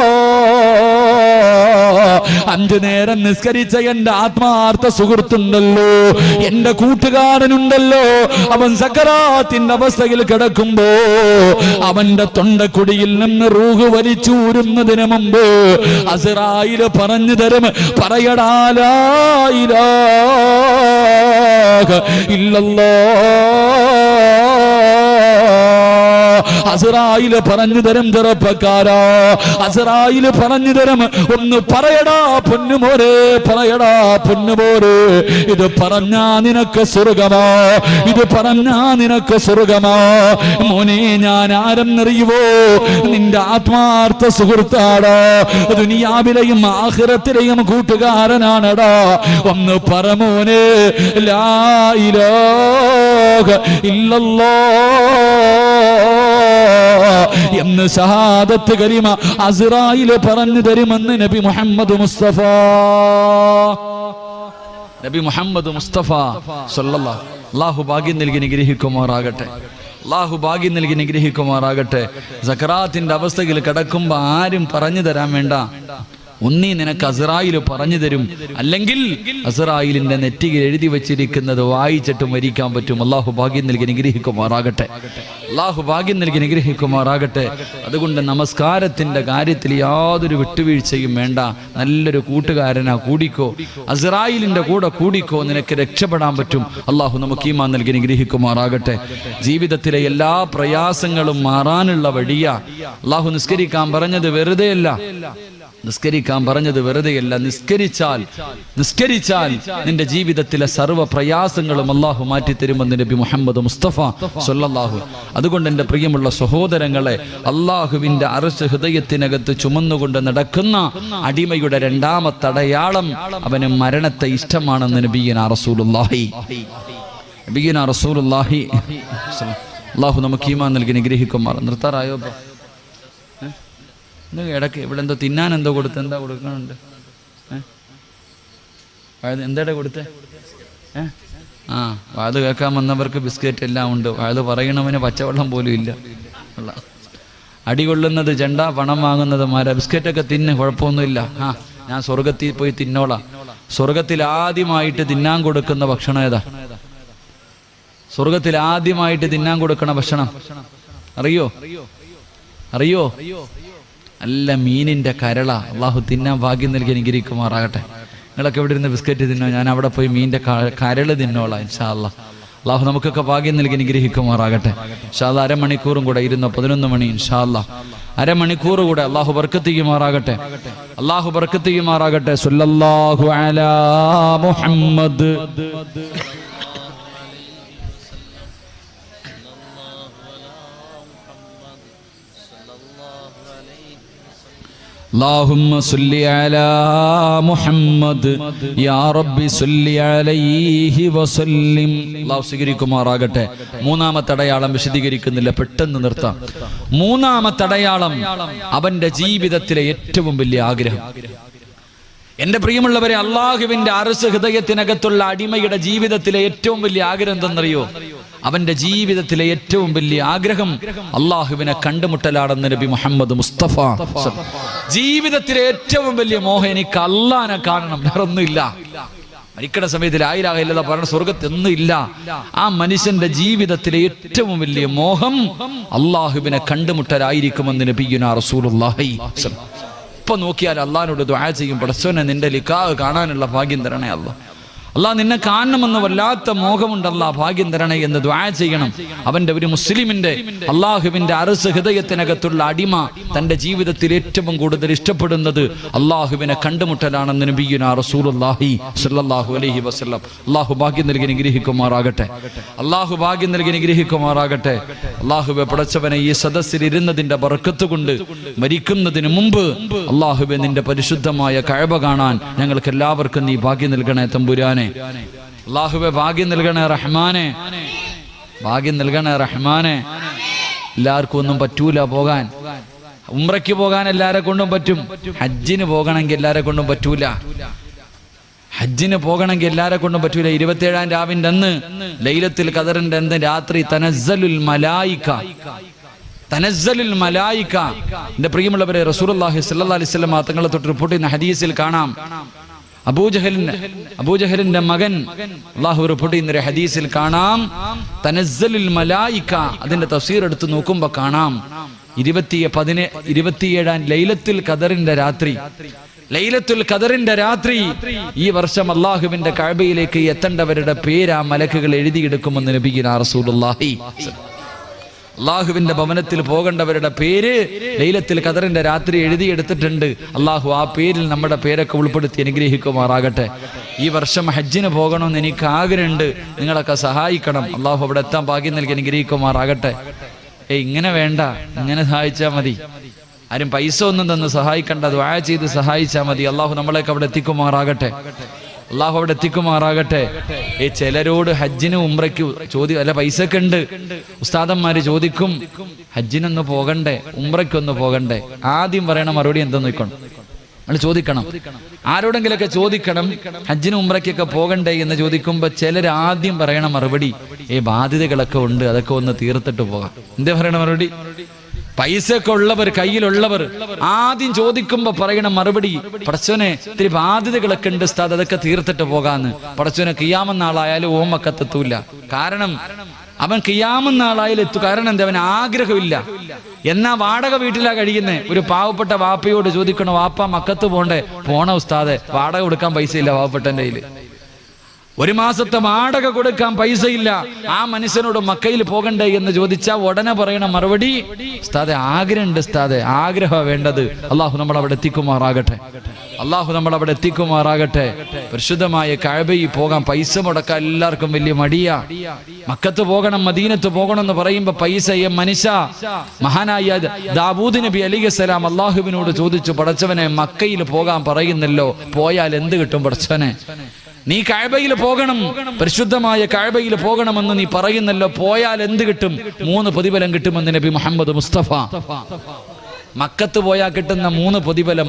5 നേരം നിസ്കരിച്ച എന്റെ ആത്മാർത്ഥ സുഹൃത്തുണ്ടല്ലോ, എന്റെ കൂട്ടുകാരനുണ്ടല്ലോ, അവൻ സക്കറാത്തിന്റെ അവസ്ഥയിൽ കിടക്കുമ്പോ അവന്റെ തൊണ്ടക്കുടിയിൽ നിന്ന് റൂഹ് വലിച്ചൂരുന്നതിന് മുമ്പ് അസ്റായിൽ പറഞ്ഞു തരും, പറയടാ ലാ ഇലാഹ ഇല്ലല്ലാഹ്. അസ്റായിൽ പറഞ്ഞു തരും, ചെറുപ്പക്കാരാ, അസ്റായിൽ പറഞ്ഞു തരും, ഒന്ന് പറയടാ പൊന്നുമോരെ, പറയടാ പൊന്നുമോരെ, ഇത് പറഞ്ഞാ നിനക്ക് സ്വർഗമാ, ഇത് പറഞ്ഞാ നിനക്ക് സ്വർഗമാ. മോനെ, ഞാൻ ആരെന്നറിയുവോ? നിന്റെ ആത്മാർത്ഥ സുഹൃത്താടാ, ദുനിയാവിലെയും ആഖിറത്തിലെയും കൂട്ടുകാരനാണടാ. ഒന്ന് പറ മോനെ, ലാ ഇലാഹ ഇല്ലല്ലാഹ് എന്ന് ഷഹാദത്ത് കലിമ അസ്റായിൽ പറഞ്ഞു തരുമെന്ന് നബി മുഹമ്മദ് മുസ്തഫ, നബി മുഹമ്മദ് മുസ്തഫ സല്ലല്ലാഹു. അല്ലാഹു ഭാഗ്യം നൽകി നിഗ്രഹിക്കുമാറാകട്ടെ, അല്ലാഹു ഭാഗ്യം നൽകി നിഗ്രഹിക്കുമാറാകട്ടെ. സക്കറാത്തിന്റെ അവസ്ഥയിൽ കിടക്കുമ്പോ ആരും പറഞ്ഞു തരാൻ വേണ്ട, ഒന്നീ നിനക്ക് അസ്റായിൽ പറഞ്ഞു തരും, അല്ലെങ്കിൽ അസ്റായിലിന്റെ നെറ്റിയിൽ എഴുതി വെച്ചിരിക്കുന്നത് വായിച്ചിട്ട് മരിക്കാൻ പറ്റും. അള്ളാഹു ഭാഗ്യം നൽകി അനുഗ്രഹിക്കുമാറാകട്ടെ. അള്ളാഹു ഭാഗ്യം നൽകി അനുഗ്രഹിക്കുമാറാകട്ടെ. അതുകൊണ്ട് നമസ്കാരത്തിന്റെ കാര്യത്തിൽ യാതൊരു വിട്ടുവീഴ്ചയും വേണ്ട. നല്ലൊരു കൂട്ടുകാരനാ, കൂടിക്കോ, അസ്റായിലിന്റെ കൂടെ കൂടിക്കോ, നിനക്ക് രക്ഷപ്പെടാൻ പറ്റും. അള്ളാഹു നമുക്ക് ഈമാൻ നൽകി അനുഗ്രഹിക്കുമാറാകട്ടെ. ജീവിതത്തിലെ എല്ലാ പ്രയാസങ്ങളും മാറാനുള്ള വഴിയാ. അള്ളാഹു നിസ്കരിക്കാൻ പറഞ്ഞത് വെറുതെയല്ല, നിസ്കരിക്കാൻ പറഞ്ഞത് വെറുതെയല്ല. നിസ്കരിച്ചാൽ നിന്റെ ജീവിതത്തിലെ സർവ്വ പ്രയാസങ്ങളും അള്ളാഹു മാറ്റിത്തരുമെന്ന് നബി മുഹമ്മദ് മുസ്തഫ സ്വല്ലല്ലാഹു. അതുകൊണ്ട് എൻ്റെ പ്രിയമുള്ള സഹോദരങ്ങളെ, അള്ളാഹുവിന്റെ അർശ് ഹൃദയത്തിനകത്ത് ചുമന്നുകൊണ്ട് നടക്കുന്ന അടിമയുടെ രണ്ടാമത്തെ അടയാളം അവന് മരണത്തെ ഇഷ്ടമാണെന്ന് നബിയുനാ റസൂലുള്ളാഹി. അള്ളാഹു നമുക്ക് ഈമാൻ നൽകി അനുഗ്രഹിക്കുമാർ. നിർത്താറായോ? ഇടയ്ക്ക് ഇവിടെ എന്തോ തിന്നാൻ എന്തോ കൊടുത്ത്, എന്താ കൊടുക്കണുണ്ട്? എന്താ കൊടുത്തേ? വാത് കേൾക്കാൻ വന്നവർക്ക് ബിസ്ക്കറ്റ് എല്ലാം ഉണ്ട്. വാത് പറയണവന് പച്ചവെള്ളം പോലും ഇല്ല. അടികൊള്ളുന്നത് ചെണ്ട, പണം വാങ്ങുന്നത് മാര. ബിസ്ക്കറ്റൊക്കെ തിന്ന്, കുഴപ്പമൊന്നുമില്ല. ഞാൻ സ്വർഗത്തിൽ പോയി തിന്നോളാം. സ്വർഗത്തിൽ ആദ്യമായിട്ട് തിന്നാൻ കൊടുക്കുന്ന ഭക്ഷണം ഏതാ? സ്വർഗത്തിൽ ആദ്യമായിട്ട് തിന്നാൻ കൊടുക്കണ ഭക്ഷണം അറിയോ? അല്ല, മീനിന്റെ കരള. അള്ളാഹു തിന്നാൻ ഭാഗ്യം നൽകി അനുഗ്രഹിക്കുമാറാകട്ടെ. നിങ്ങളൊക്കെ ഇവിടെ ഇരുന്ന് ബിസ്ക്കറ്റ് തിന്നോ, ഞാൻ അവിടെ പോയി മീനിന്റെ കരള് തിന്നോളാം ഇൻഷാ അല്ലാഹ്. അള്ളാഹു നമുക്കൊക്കെ ഭാഗ്യം നൽകി അനുഗ്രഹിക്കുമാറാകട്ടെ. ഇൻഷാ അല്ലാഹ് അരമണിക്കൂറും കൂടെ ഇരുന്നോ, 11 മണി ഇൻഷാ അല്ലാഹ്. അരമണിക്കൂർ കൂടെ അള്ളാഹു ബർക്കത്ത് ചെയ്യുമാറാകട്ടെ. അള്ളാഹു ബർക്കത്ത് ചെയ്യുമാറാകട്ടെ. സല്ലല്ലാഹു അലാ മുഹമ്മദ്. اللهم صل على محمد يا رب صل عليه وسلم. അല്ലാഹു സ്വീകരിക്കുമാറാകട്ടെ. മൂന്നാമത്തെ അടയാളം വിശദീകരിക്കുന്നില്ല, പെട്ടെന്ന് നിർത്താം. മൂന്നാമത്തെ അടയാളം അവന്റെ ജീവിതത്തിലെ ഏറ്റവും വലിയ ആഗ്രഹം. എന്റെ പ്രിയമുള്ളവരെ, അള്ളാഹുവിന്റെ അർശ് ഹൃദയത്തിനകത്തുള്ള അടിമയുടെ ജീവിതത്തിലെ ഏറ്റവും വലിയ ആഗ്രഹം എന്തെന്നറിയോ? അവന്റെ ജീവിതത്തിലെ ഏറ്റവും വലിയ ആഗ്രഹം അള്ളാഹുവിനെ കണ്ടുമുട്ടലാണെന്ന് നബി മുഹമ്മദ് മുസ്തഫ. ജീവിതത്തിലെ ഏറ്റവും വലിയ മോഹം, എനിക്ക് അള്ളാഹിനെ കാണണം, വേറൊന്നുമില്ല. മരിക്കണ സമയത്ത് ലാ ഇലാഹ ഇല്ലല്ലാഹ് പറഞ്ഞ സ്വർഗത്തൊന്നും ഇല്ല. ആ മനുഷ്യന്റെ ജീവിതത്തിലെ ഏറ്റവും വലിയ മോഹം അള്ളാഹുവിനെ കണ്ടുമുട്ടലായിരിക്കുമെന്ന് നബിയുനാ റസൂലുള്ളാഹി. ഇപ്പൊ നോക്കിയാൽ അള്ളാഹിനോട് ദുആ ചെയ്യും, പടച്ചോനെ നിന്റെ ലിഖാഹ് കാണാനുള്ള ഭാഗ്യം തരണേ അല്ലാഹ്. അള്ളാഹ് നിന്നെ കാണണമെന്ന് വല്ലാത്ത മോഹമുണ്ട്, അല്ലാഹ് ഭാഗ്യം തരണേ എന്ന് ദുആ ചെയ്യണം. അവന്റെ ഒരു മുസ്ലിമിന്റെ അള്ളാഹുവിന്റെ അർശ് ഹൃദയത്തിനകത്തുള്ള അടിമ തന്റെ ജീവിതത്തിൽ ഏറ്റവും കൂടുതൽ ഇഷ്ടപ്പെടുന്നത് അള്ളാഹുവിനെ കണ്ടുമുട്ടലാണെന്ന് നബിയുനാ റസൂലുള്ളാഹി സ്വല്ലല്ലാഹു അലൈഹി വസല്ലം. അള്ളാഹു ഭാഗ്യം നൽകി അനുഗ്രഹിക്കുമാറാകട്ടെ. അള്ളാഹു ഭാഗ്യം നൽകി അനുഗ്രഹിക്കുമാറാകട്ടെ. അള്ളാഹുവെ പടച്ചവനെ, ഈ സദസ്സിൽ ഇരുന്നതിന്റെ ബർക്കത്ത് കൊണ്ട് മരിക്കുന്നതിന് മുമ്പ് അള്ളാഹുവെ നിന്റെ പരിശുദ്ധമായ കഅബ കാണാൻ ഞങ്ങൾക്ക് എല്ലാവർക്കും നീ ഭാഗ്യം നൽകണേ തമ്പുരാനെ. അല്ലാഹുവേ ഭാഗ്യം നൽകണേ റഹ്മാനെ, ഭാഗ്യം നൽകണേ റഹ്മാനെ. എല്ലാവർക്കും ഒന്നും പറ്റൂല പോകാൻ. ഉംറയ്ക്ക് പോകാൻ എല്ലാരെ കൊണ്ടും പറ്റും, ഹജ്ജിന് പോകണമെങ്കിൽ എല്ലാരെ കൊണ്ടും പറ്റൂല. ഹജ്ജിന് പോകണമെങ്കിൽ എല്ലാരെ കൊണ്ടും പറ്റൂല. 27-ാം രാവിന്റെ അന്ന്, ലൈലത്തുൽ ഖദറിന്റെ അന്ന് രാത്രി തനസ്സലുൽ മലായിക. എന്റെ പ്രിയമുള്ളവരെ, റസൂലുള്ളാഹി സ്വല്ലല്ലാഹു അലൈഹി വസല്ലം തങ്ങളെ തൊട്ട് റിപ്പോർട്ട് ചെയ്യുന്ന ഹദീസിൽ കാണാം, അബൂജഹലിന്റെ മകൻ അല്ലാഹു റിപ്പോർട്ട് ചെയ്യുന്ന ഹദീസിൽ കാണാം, തനസ്സലുൽ മലായിക. അതിന്റെ തഫ്സീർ എടുത്ത് നോക്കുമ്പോൾ കാണാം 27-ാം ലൈലത്തുൽ ഖദറിന്റെ രാത്രി ഈ വർഷം അല്ലാഹുവിന്റെ കഅബയിലേക്ക് എത്തേണ്ടവരുടെ പേര് ആ മലക്കുകൾ എഴുതിയെടുക്കുമെന്ന് നബിയുനാ റസൂലുള്ളാഹി. അള്ളാഹുവിന്റെ ഭവനത്തിൽ പോകേണ്ടവരുടെ പേര് ലൈലത്തുൽ ഖദറിന്റെ രാത്രി എഴുതിയെടുത്തിട്ടുണ്ട്. അള്ളാഹു ആ പേരിൽ നമ്മുടെ പേരൊക്കെ ഉൾപ്പെടുത്തി അനുഗ്രഹിക്കുമാറാകട്ടെ. ഈ വർഷം ഹജ്ജിന് പോകണമെന്ന് എനിക്ക് ആഗ്രഹമുണ്ട്, നിങ്ങളൊക്കെ സഹായിക്കണം. അള്ളാഹു അവിടെ എത്താൻ ഭാഗ്യം നൽകി അനുഗ്രഹിക്കുമാറാകട്ടെ. ഇങ്ങനെ വേണ്ട, ഇങ്ങനെ സഹായിച്ചാൽ മതി. ആരും പൈസ ഒന്നും തന്ന് സഹായിക്കണ്ട, ദുആ ചെയ്ത് സഹായിച്ചാൽ മതി. അള്ളാഹു നമ്മളെയൊക്കെ അവിടെ എത്തിക്കുമാറാകട്ടെ. അള്ളാഹു അവിടെ എത്തിക്കുമാറാകട്ടെ. ചിലരോട് ഹജ്ജിന് ഉംറയ്ക്ക് അല്ല പൈസയൊക്കെ ഉണ്ട്, ഉസ്താദന്മാര് ചോദിക്കും, ഹജ്ജിനൊന്ന് പോകണ്ടേ, ഉംറയ്ക്കൊന്ന് പോകണ്ടേ? ആദ്യം പറയണ മറുപടി എന്തെന്ന് നോക്കണം, നമ്മൾ ചോദിക്കണം. ആരോടെങ്കിലൊക്കെ ചോദിക്കണം, ഹജ്ജിന് ഉംറയ്ക്കൊക്കെ പോകണ്ടേ എന്ന് ചോദിക്കുമ്പോ ചിലർ ആദ്യം പറയണ മറുപടി, ബാധ്യതകളൊക്കെ ഉണ്ട്, അതൊക്കെ ഒന്ന് തീർത്തിട്ട് പോകാം. എന്തേ പറയണ മറുപടി? പൈസയൊക്കെ ഉള്ളവർ, കയ്യിലുള്ളവർ ആദ്യം ചോദിക്കുമ്പോ പറയണ മറുപടി, പടച്ചോനെ ഇത്തിരി ബാധ്യതകളൊക്കെ ഉണ്ട് ഉസ്താദ്, അതൊക്കെ തീർത്തിട്ട് പോകാന്ന്. പടച്ചോനെ ഖിയാമന്നാളായാലും ഓമക്കത്തെത്തൂല. കാരണം അവൻ ഖിയാമന്നാളായാലും എത്തു. കാരണം എന്താ? അവൻ ആഗ്രഹമില്ല. എന്നാ വാടക വീട്ടിലാ കഴിയുന്നേ. ഒരു പാവപ്പെട്ട വാപ്പയോട് ചോദിക്കണോ, വാപ്പ മക്കത്ത് പോണ്ടേ? പോണ ഉസ്താദെ, വാടക കൊടുക്കാൻ പൈസ ഇല്ല വാപ്പപ്പെട്ടൻ്റെ കയ്യിൽ. ഒരു മാസത്തെ വാടക കൊടുക്കാൻ പൈസയില്ല. ആ മനുഷ്യനോട് മക്കയിൽ പോകണ്ടേ എന്ന് ചോദിച്ചാൽ ഉടനെ പറയണ മറുപടി, ഉസ്താദെ ആഗ്രഹമുണ്ട് ഉസ്താദെ, ആഗ്രഹം വേണ്ടത്. അള്ളാഹു നമ്മൾ അവിടെ എത്തിക്കുമാറാകട്ടെ. അള്ളാഹു നമ്മൾ അവിടെ എത്തിക്കുമാറാകട്ടെ. പരിശുദ്ധമായ കഅബയിൽ പോകാൻ പൈസ മുടക്കാൻ എല്ലാവർക്കും വലിയ മടിയാ. മക്കത്ത് പോകണം, മദീനത്ത് പോകണം എന്ന് പറയുമ്പോ പൈസ മനുഷ്യ. മഹാനായ ദാവൂദ് നബി അലൈഹിസ്സലാം അള്ളാഹുവിനോട് ചോദിച്ചു, പടച്ചവനെ മക്കയിൽ പോകാൻ പറയുന്നല്ലോ, പോയാൽ എന്ത് കിട്ടും പടച്ചവനെ? നീ കഅബയിൽ പോകണം, പരിശുദ്ധമായ കഅബയിൽ പോകണമെന്ന് നീ പറയുന്നല്ലോ, പോയാൽ എന്ത് കിട്ടും? 3 പ്രതിഫലം കിട്ടുമെന്ന് നബി മുഹമ്മദ് മുസ്തഫ. മക്കത്ത് പോയാൽ കിട്ടുന്ന 3 പ്രതിഫലം.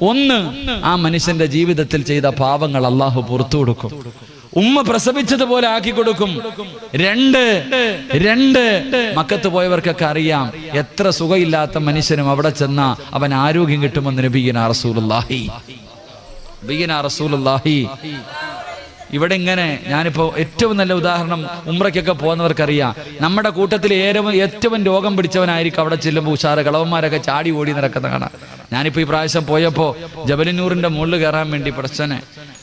ഒന്ന് ആ മനുഷ്യന്റെ ജീവിതത്തിൽ ചെയ്ത പാപങ്ങൾ അള്ളാഹു പുറത്തു കൊടുക്കും, ഉമ്മ പ്രസവിച്ചതുപോലെ ആക്കി കൊടുക്കും. 2 മക്കത്ത് പോയവർക്കൊക്കെ അറിയാം, എത്ര സുഖമില്ലാത്ത മനുഷ്യനും അവിടെ ചെന്നാ അവൻ ആരോഗ്യം കിട്ടുമെന്ന് നബിയിന റസൂലുള്ളാഹി. ഇവിടെ ഇങ്ങനെ, ഞാനിപ്പോ ഏറ്റവും നല്ല ഉദാഹരണം, ഉംറയ്ക്കൊക്കെ പോകുന്നവർക്കറിയാം, നമ്മുടെ കൂട്ടത്തിൽ ഏറ്റവും രോഗം പിടിച്ചവനായിരിക്കും അവിടെ ചെല്ലുമ്പോൾ ഉഷാറ് കളവന്മാരൊക്കെ ചാടി ഓടി നടക്കുന്ന കാണാം. ഞാനിപ്പോ ഈ പ്രാവശ്യം പോയപ്പോ ജബലിനൂറിന്റെ മുകളിൽ കയറാൻ വേണ്ടി പടച്ചനെ,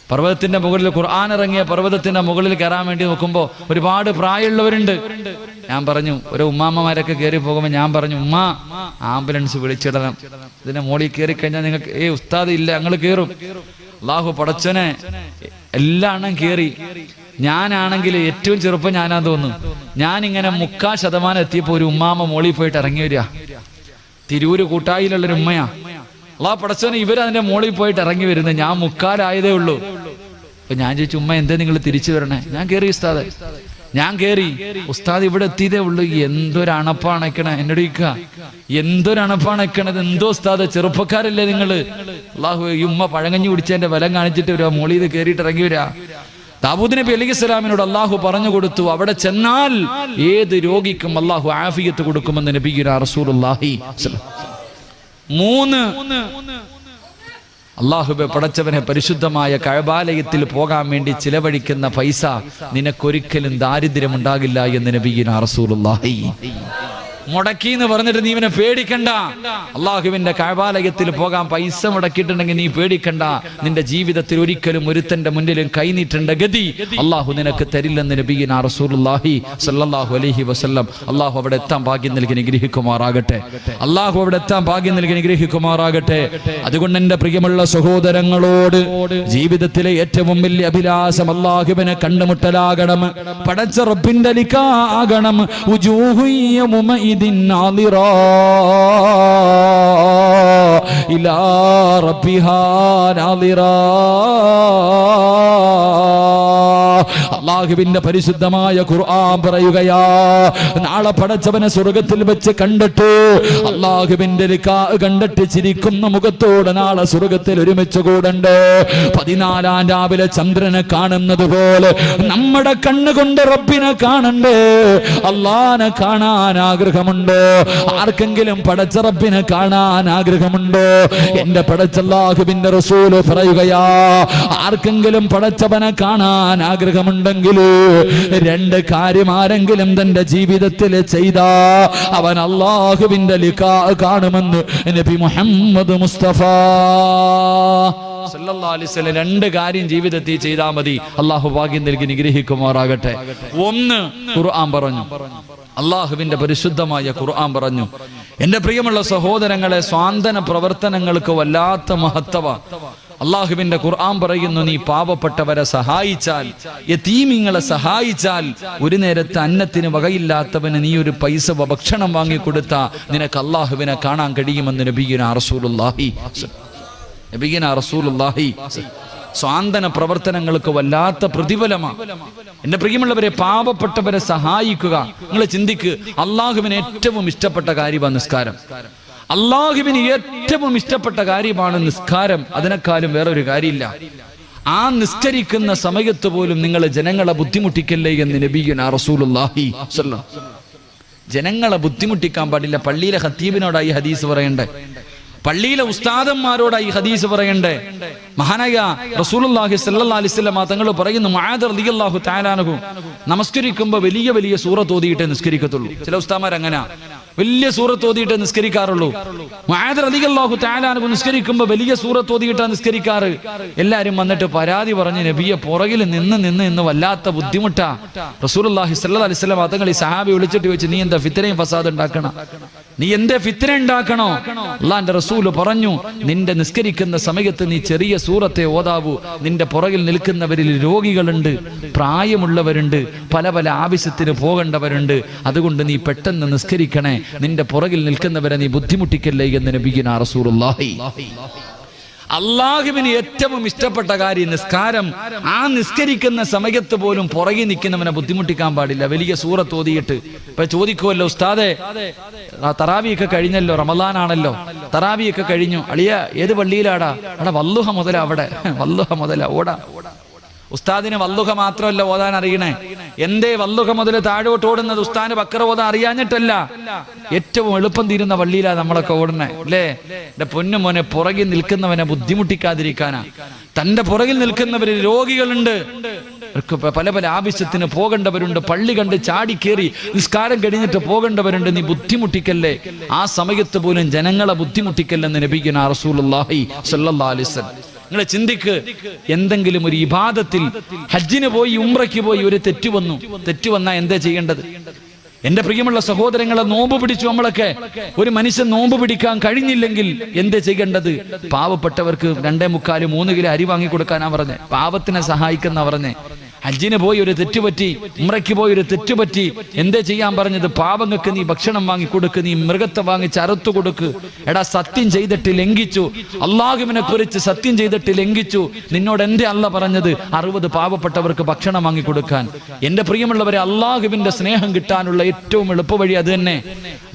പർവ്വതത്തിന്റെ മുകളിൽ, ഖുർആൻ ഇറങ്ങിയ പർവ്വതത്തിന്റെ മുകളിൽ കയറാൻ വേണ്ടി നോക്കുമ്പോ ഒരുപാട് പ്രായമുള്ളവരുണ്ട്. ഞാൻ പറഞ്ഞു, ഒരു ഉമ്മാമ്മമാരൊക്കെ കയറി പോകുമ്പോൾ ഞാൻ പറഞ്ഞു, ഉമ്മ ആംബുലൻസ് വിളിച്ചിടണം, ഇതിന്റെ മുകളിൽ കയറി കഴിഞ്ഞാൽ നിങ്ങൾക്ക് ഉസ്താദ് ഇല്ല, ഞങ്ങൾ കയറും. അള്ളാഹു പടച്ചനെ എല്ലാം കയറി. ഞാനാണെങ്കിൽ ഏറ്റവും ചെറുപ്പം ഞാനാ തോന്നുന്നു. ഞാനിങ്ങനെ 3/4% എത്തിയപ്പോ ഒരു ഉമ്മാമ്മ മോളിൽ പോയിട്ട് ഇറങ്ങി വരിക. തിരൂര് കൂട്ടായിലുള്ളൊരു ഉമ്മയാ. അള്ളാഹു പടച്ചനെ ഇവരതിന്റെ മോളിൽ പോയിട്ട് ഇറങ്ങി വരുന്നത്. ഞാൻ 3/4 ഉള്ളൂ. അപ്പൊ ഞാൻ ചോദിച്ചു, ഉമ്മ എന്താ നിങ്ങൾ തിരിച്ചു വരണേ? ഞാൻ കയറി ഉസ്താദ്, ഞാൻ കയറി. ഉസ്താദ് ഇവിടെ എത്തിയതേ ഉള്ളൂ. എന്തൊരണപ്പാണക്കണേ, എന്നോട് ചോദിക്കുക, എന്തൊരണപ്പാണക്കണത്? എന്തോ ഉസ്താദ്, ചെറുപ്പക്കാരല്ലേ നിങ്ങള്? അള്ളാഹു, ഈ ഉമ്മ പഴങ്കഞ്ഞി കുടിച്ചതിന്റെ ബലം കാണിച്ചിട്ട് വരിക, മോളിൽ കയറിയിട്ട് ഇറങ്ങി വരിക. ദാവൂദ് നബി അലൈഹിസ്സലാമിനോട് അള്ളാഹു പറഞ്ഞു കൊടുത്തു, അവിടെ ചെന്നാൽ ഏത് രോഗിക്കും അള്ളാഹു ആഫിയത്ത് കൊടുക്കുമെന്ന് നബിയുനാ റസൂലുള്ളാഹി. 3 അള്ളാഹുബെ പടച്ചവനെ, പരിശുദ്ധമായ കഅബാലയത്തിൽ പോകാൻ വേണ്ടി ചിലവഴിക്കുന്ന പൈസ നിനക്കൊരിക്കലും ദാരിദ്ര്യമുണ്ടാകില്ല എന്ന് നബിയുനാ റസൂലുള്ളാഹി. മുടക്കി എന്ന് പറഞ്ഞിട്ട് നീ ഇവനെ പേടിക്കണ്ട. അള്ളാഹുവിന്റെ കഅബാലയത്തിൽ പോകാൻ പൈസ മുടക്കിയിട്ടുണ്ടെങ്കിൽ നീ പേടിക്കണ്ട. നിന്റെ ജീവിതത്തിൽ ഒരിക്കലും ഒരുത്തന്റെ മുന്നിലും കൈനീട്ടേണ്ട ഗതി അള്ളാഹു നിനക്ക് തരില്ലെന്ന് നബിയുനാ റസൂലുള്ളാഹി സ്വല്ലല്ലാഹു അലൈഹി വസല്ലം. അള്ളാഹു അവിടെ എത്താൻ ഭാഗ്യം നൽകി അനുഗ്രഹിക്കുമാറാകട്ടെ. അള്ളാഹു അവിടെ എത്താൻ ഭാഗ്യം നൽകി അനുഗ്രഹിക്കുമാറാകട്ടെ. അതുകൊണ്ട് എന്റെ പ്രിയമുള്ള സഹോദരങ്ങളോട്, ജീവിതത്തിലെ ഏറ്റവും വലിയ അഭിലാഷം അള്ളാഹുവിനെ കണ്ടുമുട്ടലാകണം, പടച്ച റബ്ബിന്റെ ലിഖാ ആകണം. അള്ളാഹുവിന്റെ പരിശുദ്ധമായ ഖുർആൻ പറയുകയാ, നാളെ പടച്ചവനെ സ്വർഗത്തിൽ വെച്ച് കണ്ടിട്ട്, അള്ളാഹുവിന്റെ ലിഖാ കണ്ടിട്ട് ചിരിക്കുന്ന മുഖത്തോടെ നാളെ സ്വർഗത്തിൽ ഒരുമിച്ച് കൂടണ്ട്. 14 രാവിലെ ചന്ദ്രനെ കാണുന്നത് പോലെ നമ്മുടെ കണ്ണുകൊണ്ട് റബ്ബിനെ കാണണ്ടേ. അള്ളാനെ കാണാൻ ആഗ്രഹമുണ്ടോ? ആർക്കെങ്കിലും പടച്ച റബ്ബിനെ കാണാൻ ആഗ്രഹമുണ്ടോ? എന്റെ പടച്ച അല്ലാഹുവിന്റെ റസൂൽ പറയുകയാ, ആർക്കെങ്കിലും പടച്ചവനെ കാണാൻ ആഗ്രഹമുണ്ടെങ്കിൽ 2 കാര്യം ആരെങ്കിലും തന്റെ ജീവിതത്തിൽ ചെയ്താ അവൻ അല്ലാഹുവിന്റെ ലിഖാ കാണുമെന്ന് നബി മുഹമ്മദ് മുസ്തഫ സല്ലല്ലാഹു അലൈഹി വസല്ലം 2 കാര്യം ജീവിതത്തിൽ ചെയ്താൽ മതി. അല്ലാഹു ഭാഗ്യം നൽകി അനുഗ്രഹിക്കുമാറാകട്ടെ. 1 ഖുർആൻ പറഞ്ഞു, അള്ളാഹുവിന്റെ പരിശുദ്ധമായ ഖുർആൻ പറഞ്ഞു. എന്റെ പ്രിയമുള്ള സഹോദരങ്ങളെ, സ്വാന്തന പ്രവർത്തനങ്ങൾക്ക് വല്ലാത്ത മഹത്വ. അള്ളാഹുവിന്റെ ഖുർആൻ പറയുന്നു, നീ പാവപ്പെട്ടവരെ സഹായിച്ചാൽ, യതീമിങ്ങളെ സഹായിച്ചാൽ, ഒരു നേരത്തെ അന്നത്തിന് വകയില്ലാത്തവന് നീ ഒരു പൈസ ഭക്ഷണം വാങ്ങിക്കൊടുത്താ നിനക്ക് അള്ളാഹുവിനെ കാണാൻ കഴിയുമെന്ന് നബിയുനാ റസൂലുള്ളാഹി. സ്വാന്തന പ്രവർത്തനങ്ങൾക്ക് വല്ലാത്ത പ്രതിഫലമാണ്. എന്റെ പ്രിയമുള്ളവരെ, പാവപ്പെട്ടവരെ സഹായിക്കുക. നിങ്ങൾ ചിന്തിക്കുക, അള്ളാഹുവിന് ഏറ്റവും ഇഷ്ടപ്പെട്ട കാര്യമാണ് നിസ്കാരം. അള്ളാഹുവിന് ഏറ്റവും ഇഷ്ടപ്പെട്ട കാര്യമാണ് നിസ്കാരം. അതിനേക്കാളും വേറൊരു കാര്യമില്ല. ആ നിസ്കരിക്കുന്ന സമയത്ത് പോലും നിങ്ങൾ ജനങ്ങളെ ബുദ്ധിമുട്ടിക്കല്ലേ എന്ന് നബിയുനാ റസൂലുള്ളാഹി സ്വല്ലല്ലാഹു. ജനങ്ങളെ ബുദ്ധിമുട്ടിക്കാൻ പാടില്ല. പള്ളിയിലെ ഖത്തീബിനോടായി ഹദീസ് പറയണ്ടേ, പള്ളിയിലെ ഉസ്താദന്മാരോടായി ഹദീസ് പറയണ്ടേ. മഹാനായ റസൂലുള്ളാഹി സ്വല്ലല്ലാഹി അലൈഹി വസല്ലം തങ്ങൾ പറയുന്നു, മുആദ് റളിയല്ലാഹു തആല അൻഹു നമസ്കരിക്കുമ്പോൾ വലിയ വലിയ സൂറത്ത് ഓതിയിട്ടേ നിസ്കരിക്കത്തുള്ളൂ. ചില ഉസ്താദന്മാർ അങ്ങനെ വലിയ സൂറത്ത് ഓതിയിട്ടേ നിസ്കരിക്കാറുള്ളൂ. മുആദ് റളിയല്ലാഹു തആല അൻഹു നിസ്കരിക്കുമ്പോൾ വലിയ സൂറത്ത് ഓതിയിട്ടാണ് നിസ്കരിക്കാറ്. എല്ലാവരും വന്നിട്ട് പരാതി പറഞ്ഞ്, നബിയെ പുറകിൽ നിന്ന് വല്ലാത്ത ബുദ്ധിമുട്ടാ. റസൂലുള്ളാഹി സ്വല്ലല്ലാഹി അലൈഹി വസല്ലം തങ്ങൾ ഈ സഹാബി വിളിച്ചിട്ട് ചോദിച്ചു, നീ എന്താ ഫിത്നയും ഫസാദ് ഉണ്ടാക്കണം? നീ എന്തേ ഫിത്ന ഉണ്ടാക്കണോ? അല്ലാഹുവിന്റെ റസൂൽ പറഞ്ഞു, നിന്റെ നിസ്കരിക്കുന്ന സമയത്ത് നീ ചെറിയ സൂറത്തെ ഓതാവൂ. നിന്റെ പുറകിൽ നിൽക്കുന്നവരിൽ രോഗികളുണ്ട്, പ്രായമുള്ളവരുണ്ട്, പല പല ആവശ്യത്തിന് പോകേണ്ടവരുണ്ട്. അതുകൊണ്ട് നീ പെട്ടെന്ന് നിസ്കരിക്കണേ, നിന്റെ പുറകിൽ നിൽക്കുന്നവരെ നീ ബുദ്ധിമുട്ടിക്കല്ലേ എന്ന് നബിയുനാ റസൂലുള്ളാഹി. അള്ളാഹുവിന് ഏറ്റവും ഇഷ്ടപ്പെട്ട കാര്യം നിസ്കാരം. ആ നിസ്കരിക്കുന്ന സമയത്ത് പോലും പുറകെ നിൽക്കുന്നവനെ ബുദ്ധിമുട്ടിക്കാൻ പാടില്ല. വലിയ സൂറത്ത് ഓതിയിട്ട് ഇപ്പൊ ചോദിക്കുമല്ലോ, ഉസ്താദെ തറാവിയൊക്കെ കഴിഞ്ഞല്ലോ, റമളാനാണല്ലോ, തറാവിയൊക്കെ കഴിഞ്ഞു, അളിയ ഏത് പള്ളിയിലാടാ? അവിടെ വല്ലുഹ മുതല, അവിടെ വല്ലുഹ മുതല ഓടാ. ഉസ്താദിന് വല്ലുഹ മാത്രമല്ല ഓതാൻ അറിയണേ. എന്തേ വല്ലുഹ മുതൽ താഴോട്ട് ഓടുന്നത്? ഉസ്താദിന് ബക്കറ ഓതാൻ അറിയാഞ്ഞിട്ടല്ല, ഏറ്റവും എളുപ്പം തീരുന്ന പള്ളിയിലാ നമ്മളൊക്കെ ഓടുന്നേ അല്ലേ? എന്റെ പൊന്നു മോനെ, പുറകിൽ നിൽക്കുന്നവനെ ബുദ്ധിമുട്ടിക്കാതിരിക്കാനാ. തന്റെ പുറകിൽ നിൽക്കുന്നവരിൽ രോഗികളുണ്ട്, പല പല ആവശ്യത്തിന് പോകേണ്ടവരുണ്ട്, പള്ളി കണ്ട് ചാടിക്കേറി നിസ്കാരം കഴിഞ്ഞിട്ട് പോകേണ്ടവരുണ്ട്. നീ ബുദ്ധിമുട്ടിക്കല്ലേ, ആ സമയത്ത് പോലും ജനങ്ങളെ ബുദ്ധിമുട്ടിക്കല്ലെന്ന് നബിയുനാ റസൂലുള്ളാഹി സ്വല്ലല്ലാഹി അലൈഹി വസല്ലം. നിങ്ങൾ ചിന്തിക്ക്, എന്തെങ്കിലും ഒരു ഇബാദത്തിൽ ഹജ്ജിന് പോയി ഉംറയ്ക്ക് പോയി ഒരു തെറ്റ് വന്നാൽ എന്താ ചെയ്യേണ്ടത്? എന്റെ പ്രിയമുള്ള സഹോദരങ്ങളെ, നോമ്പ് പിടിച്ചു നമ്മളൊക്കെ. ഒരു മനുഷ്യൻ നോമ്പ് പിടിക്കാൻ കഴിഞ്ഞില്ലെങ്കിൽ എന്താ ചെയ്യേണ്ടത്? പാവപ്പെട്ടവർക്ക് 2.25-3 കിലോ അരി വാങ്ങി കൊടുക്കാനാ പറഞ്ഞേ. പാവത്തിനെ സഹായിക്കുന്ന പറഞ്ഞേ. ഹജ്ജിന് പോയി ഒരു തെറ്റുപറ്റി, ഉംറയ്ക്ക് പോയി ഒരു തെറ്റുപറ്റി, എന്തേ ചെയ്യാൻ പറഞ്ഞത്? പാവങ്ങൾക്ക് നീ ഭക്ഷണം വാങ്ങി കൊടുക്ക്, നീ മൃഗത്തെ വാങ്ങിച്ച് അറുത്തു കൊടുക്ക്. എടാ, സത്യം ചെയ്തിട്ട് ലംഘിച്ചു, അള്ളാഹുവിനെ കുറിച്ച് സത്യം ചെയ്തിട്ട് ലംഘിച്ചു. നിന്നോട് എന്തേ അല്ല പറഞ്ഞത്? 60 പാവപ്പെട്ടവർക്ക് ഭക്ഷണം വാങ്ങി കൊടുക്കാൻ. എന്റെ പ്രിയമുള്ളവരെ, അള്ളാഹുവിന്റെ സ്നേഹം കിട്ടാനുള്ള ഏറ്റവും എളുപ്പവഴി അത് തന്നെ.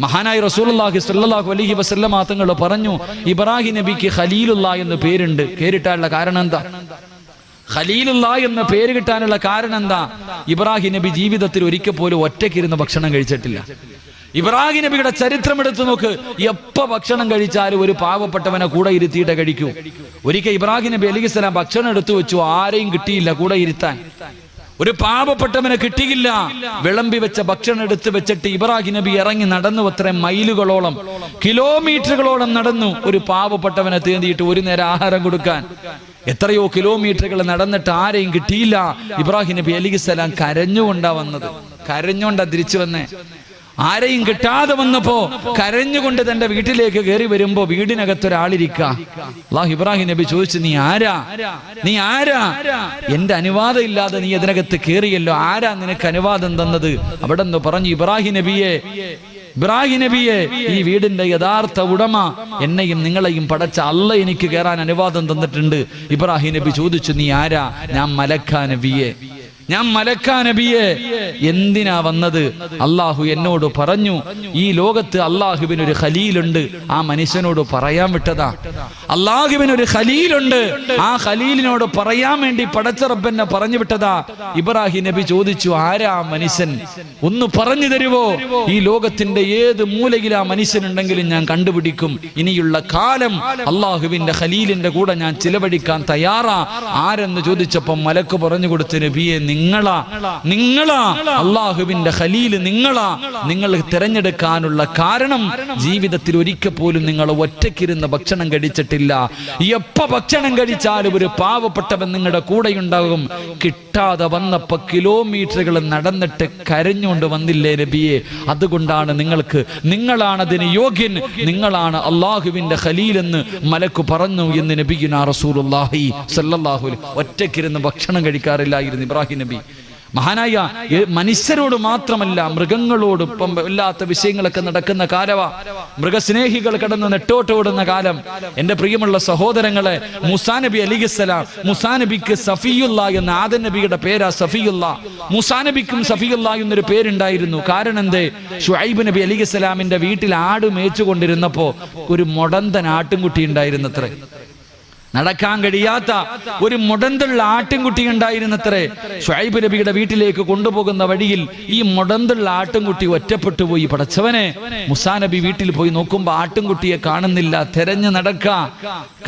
മഹാനായ റസൂലുള്ളാഹി സ്വല്ലല്ലാഹു അലൈഹി വസല്ലം തങ്ങൾ പറഞ്ഞു, ഇബ്രാഹിം നബിക്ക് ഖലീലുല്ലാ എന്ന് പേരുണ്ട്. പേരിട്ടാനുള്ള കാരണം എന്താ? ഖലീലുള്ള എന്ന പേര് കിട്ടാനുള്ള കാരണം എന്താ? ഇബ്രാഹിം നബി ജീവിതത്തിൽ ഒരിക്കൽ പോലും ഒറ്റയ്ക്കിരുന്ന് ഭക്ഷണം കഴിച്ചിട്ടില്ല. ഇബ്രാഹിം നബിയുടെ ചരിത്രം എടുത്തു നോക്ക്. എപ്പ ഭക്ഷണം കഴിച്ചാലും ഒരു പാവപ്പെട്ടവനെ കൂടെ ഇരുത്തിയിട്ട് കഴിക്കൂ. ഒരിക്കൽ ഇബ്രാഹിം നബി അലൈഹിസ്സലാം ഭക്ഷണം എടുത്തു വെച്ചു, ആരെയും കിട്ടിയില്ല കൂടെ ഇരുത്താൻ. ഒരു പാവപ്പെട്ടവനെ കിട്ടിയില്ല. വിളമ്പി വെച്ച ഭക്ഷണം എടുത്തു വെച്ചിട്ട് ഇബ്രാഹിം നബി ഇറങ്ങി നടന്നു. അത്രയും മൈലുകളോളം, കിലോമീറ്ററുകളോളം നടന്നു ഒരു പാവപ്പെട്ടവനെ തേടിയിട്ട് ഒരു നേരം ആഹാരം കൊടുക്കാൻ. എത്രയോ കിലോമീറ്ററുകൾ നടന്നിട്ട് ആരെയും കിട്ടിയില്ല. ഇബ്രാഹിം നബി അലൈഹിസ്സലാം കരഞ്ഞുകൊണ്ടാ വന്നത്, കരഞ്ഞുകൊണ്ടാ തിരിച്ചു വന്നേ. ആരെയും കിട്ടാതെ വന്നപ്പോ കരഞ്ഞുകൊണ്ട് തന്റെ വീട്ടിലേക്ക് കയറി വരുമ്പോ വീടിനകത്തൊരാളിരിക്ക. അല്ലാഹു ഇബ്രാഹിം നബി ചോദിച്ചു, നീ ആരാ? നീ ആരാ? എന്റെ അനുവാദം ഇല്ലാതെ നീ ഇതിനകത്ത് കയറിയല്ലോ, ആരാ നിനക്ക് അനുവാദം തന്നത്? അവിടെ നിന്ന് പറഞ്ഞു, ഇബ്രാഹിം നബിയെ, ഈ വീടിന്റെ യഥാർത്ഥ ഉടമ എന്നെയും നിങ്ങളെയും പടച്ച അല്ല എനിക്ക് കയറാൻ അനുവാദം തന്നിട്ടുണ്ട്. ഇബ്രാഹിം നബി ചോദിച്ചു, നീ ആരാ? ഞാൻ മലക്കാ നബിയെ. എന്തിനാ വന്നത്? അള്ളാഹു എന്നോട് പറഞ്ഞു, ഈ ലോകത്ത് അള്ളാഹുവിനൊരു ഖലീലുണ്ട്, ആ മനുഷ്യനോട് പറയാൻ വിട്ടതാ. അള്ളാഹുവിനൊരു ഖലീലുണ്ട്, ആ ഖലീലിനോട് പറയാൻ വേണ്ടി പടച്ച റബ്ബെന്നെ പറഞ്ഞു വിട്ടതാ. ഇബ്രാഹിം നബി ചോദിച്ചു, ആരാ മനുഷ്യൻ? ഒന്ന് പറഞ്ഞു തരുവോ? ഈ ലോകത്തിന്റെ ഏത് മൂലയിൽ ആ മനുഷ്യനുണ്ടെങ്കിലും ഞാൻ കണ്ടുപിടിക്കും. ഇനിയുള്ള കാലം അള്ളാഹുവിന്റെ ഖലീലിന്റെ കൂടെ ഞാൻ ചിലവഴിക്കാൻ തയ്യാറാ. ആരെന്ന് ചോദിച്ചപ്പോ മലക്ക് പറഞ്ഞു കൊടുത്തു, നബിയെ, നിങ്ങളാ അള്ളാഹുവിന്റെ ഖലീല്, നിങ്ങൾ തിരഞ്ഞെടുക്കാനുള്ള കാരണം ജീവിതത്തിൽ ഒരിക്കൽ പോലും നിങ്ങൾ ഒറ്റയ്ക്കിരുന്ന് ഭക്ഷണം കഴിച്ചിട്ടില്ല. എപ്പോ ഭക്ഷണം കഴിച്ചാലും ഒരു പാവപ്പെട്ടവൻ നിങ്ങളുടെ കൂടെയുണ്ടാകും. കിട്ടാതെ വന്നപ്പോ കിലോമീറ്ററുകൾ നടന്നിട്ട് കരഞ്ഞുകൊണ്ട് വന്നില്ലേ നബിയെ? അതുകൊണ്ടാണ് നിങ്ങളാണ് അതിന് യോഗ്യൻ, നിങ്ങളാണ് അള്ളാഹുവിന്റെ ഖലീൽ എന്ന് മലക്ക് പറഞ്ഞു എന്ന് നബിയുനാ റസൂലുള്ളാഹി സ്വല്ലല്ലാഹു അലൈഹി. ഒറ്റയ്ക്കിരുന്ന് ഭക്ഷണം കഴിക്കാറില്ലായിരുന്നു ഇബ്രാഹിം നബി. മഹാനായ മനുഷ്യരോട് മാത്രമല്ല, മൃഗങ്ങളോട് ഇപ്പം വല്ലാത്ത വിഷയങ്ങളൊക്കെ നടക്കുന്ന കാലവാ. മൃഗസ്നേഹികൾ കടന്ന് നെട്ടോട്ടോടുന്ന കാലം. എന്റെ പ്രിയമുള്ള സഹോദരങ്ങളെ, മൂസാ നബി അലൈഹിസ്സലാം, മൂസാ നബിക്ക് സഫിയുള്ള എന്ന ആദം നബിയുടെ പേരാ സഫിയുള്ള. മൂസാ നബിക്കും സഫിയുള്ള എന്നൊരു പേരുണ്ടായിരുന്നു. കാരണം എന്തേ? ശുഐബ് നബി അലൈഹിസ്സലാമിന്റെ വീട്ടിൽ ആട് മേച്ചുകൊണ്ടിരുന്നപ്പോ ഒരു മൊടന്തൻ ആട്ടുംകുട്ടി ഉണ്ടായിരുന്നത്രേ. നടക്കാൻ കഴിയാത്ത ഒരു മുടന്തുള്ള ആട്ടിൻകുട്ടി ഉണ്ടായിരുന്നത്രേ. ശുഐബ് നബിയുടെ വീട്ടിലേക്ക് കൊണ്ടുപോകുന്ന വഴിയിൽ ഈ മുടന്തുള്ള ആട്ടിൻകുട്ടി ഒറ്റപ്പെട്ടു പോയി. പടച്ചവനെ, മൂസാ നബി വീട്ടിൽ പോയി നോക്കുമ്പോ ആട്ടിൻകുട്ടിയെ കാണുന്നില്ല. തെരഞ്ഞു നടക്കാ,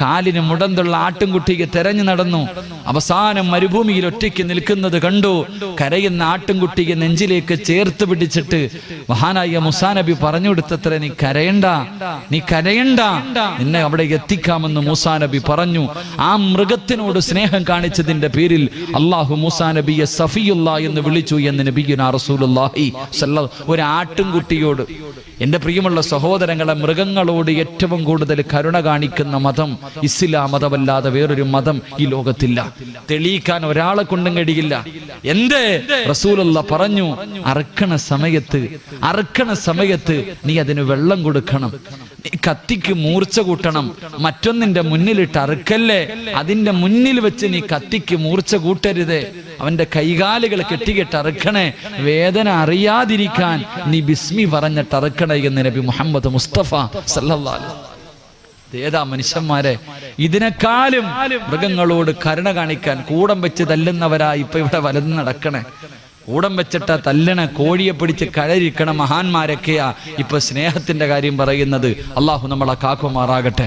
കാലിന് മുടന്തുള്ള ആട്ടിൻകുട്ടിയെ തെരഞ്ഞു നടന്നു. അവസാനം മരുഭൂമിയിൽ ഒറ്റയ്ക്ക് നിൽക്കുന്നത് കണ്ടു. കരയുന്ന ആട്ടിൻകുട്ടിയെ നെഞ്ചിലേക്ക് ചേർത്ത് പിടിച്ചിട്ട് മഹാനായ മൂസാ നബി പറഞ്ഞു കൊടുത്തത്രേ, നീ കരയണ്ട, നീ കരയണ്ട, നിന്നെ അവിടെ എത്തിക്കാമെന്ന് മൂസാ നബി പറഞ്ഞു. ആ മൃഗത്തിനോട് സ്നേഹം കാണിച്ചതിന്റെ പേരിൽ അല്ലാഹു മൂസാ നബിയെ സഫിയുല്ലാ എന്ന് വിളിച്ചു എന്ന് നബിയുനാ റസൂലുള്ളാഹി സ്വല്ലല്ലാഹു. ഒരു ആട്ടിൻകുട്ടിയോട്, എന്റെ പ്രിയമുള്ള സഹോദരങ്ങളെ, മൃഗങ്ങളോട് ഏറ്റവും കൂടുതൽ കരുണ കാണിക്കുന്ന മതം ഇസ്ലാം മതമല്ലാതെ വേറൊരു മതം ഈ ലോകത്തില്ല. തെളിയിക്കാൻ ഒരാളെ കൊണ്ടും കഴിയില്ല. എന്തേ റസൂലുള്ളാഹി പറഞ്ഞു, അറക്കണ സമയത്ത് നീ അതിന് വെള്ളം കൊടുക്കണം, നീ കത്തിക്ക് മൂർച്ച കൂട്ടണം. മറ്റൊന്നിന്റെ മുന്നിലിട്ട് അറുക്കല്ലേ, അതിന്റെ മുന്നിൽ വെച്ച് നീ കത്തിക്ക് മൂർച്ച കൂട്ടരുത്. അവന്റെ കൈകാലുകൾ കെട്ടിക്കെട്ട് അറുക്കണേ, വേദന അറിയാതിരിക്കാൻ നീ ബിസ്മി പറഞ്ഞിട്ട് അറുക്കണേ എന്ന് നബി മുഹമ്മദ് മുസ്തഫ സല്ലല്ലാഹു അലൈഹി വസല്ലം. ഏതാ മനുഷ്യന്മാരെ, ഇതിനേക്കാളും മൃഗങ്ങളോട് കരുണ കാണിക്കാൻ കൂടം വെച്ച് തല്ലുന്നവരായി ഇപ്പൊ ഇവിടെ വലന്ന് നടക്കണേ. കൂടം വെച്ചിട്ട തല്ലണ, കോഴിയെ പിടിച്ച് കഴരിക്കണ മഹാന്മാരൊക്കെയാ ഇപ്പൊ സ്നേഹത്തിന്റെ കാര്യം പറയുന്നത്. അള്ളാഹു നമ്മളെ കാക്കുമാറാകട്ടെ.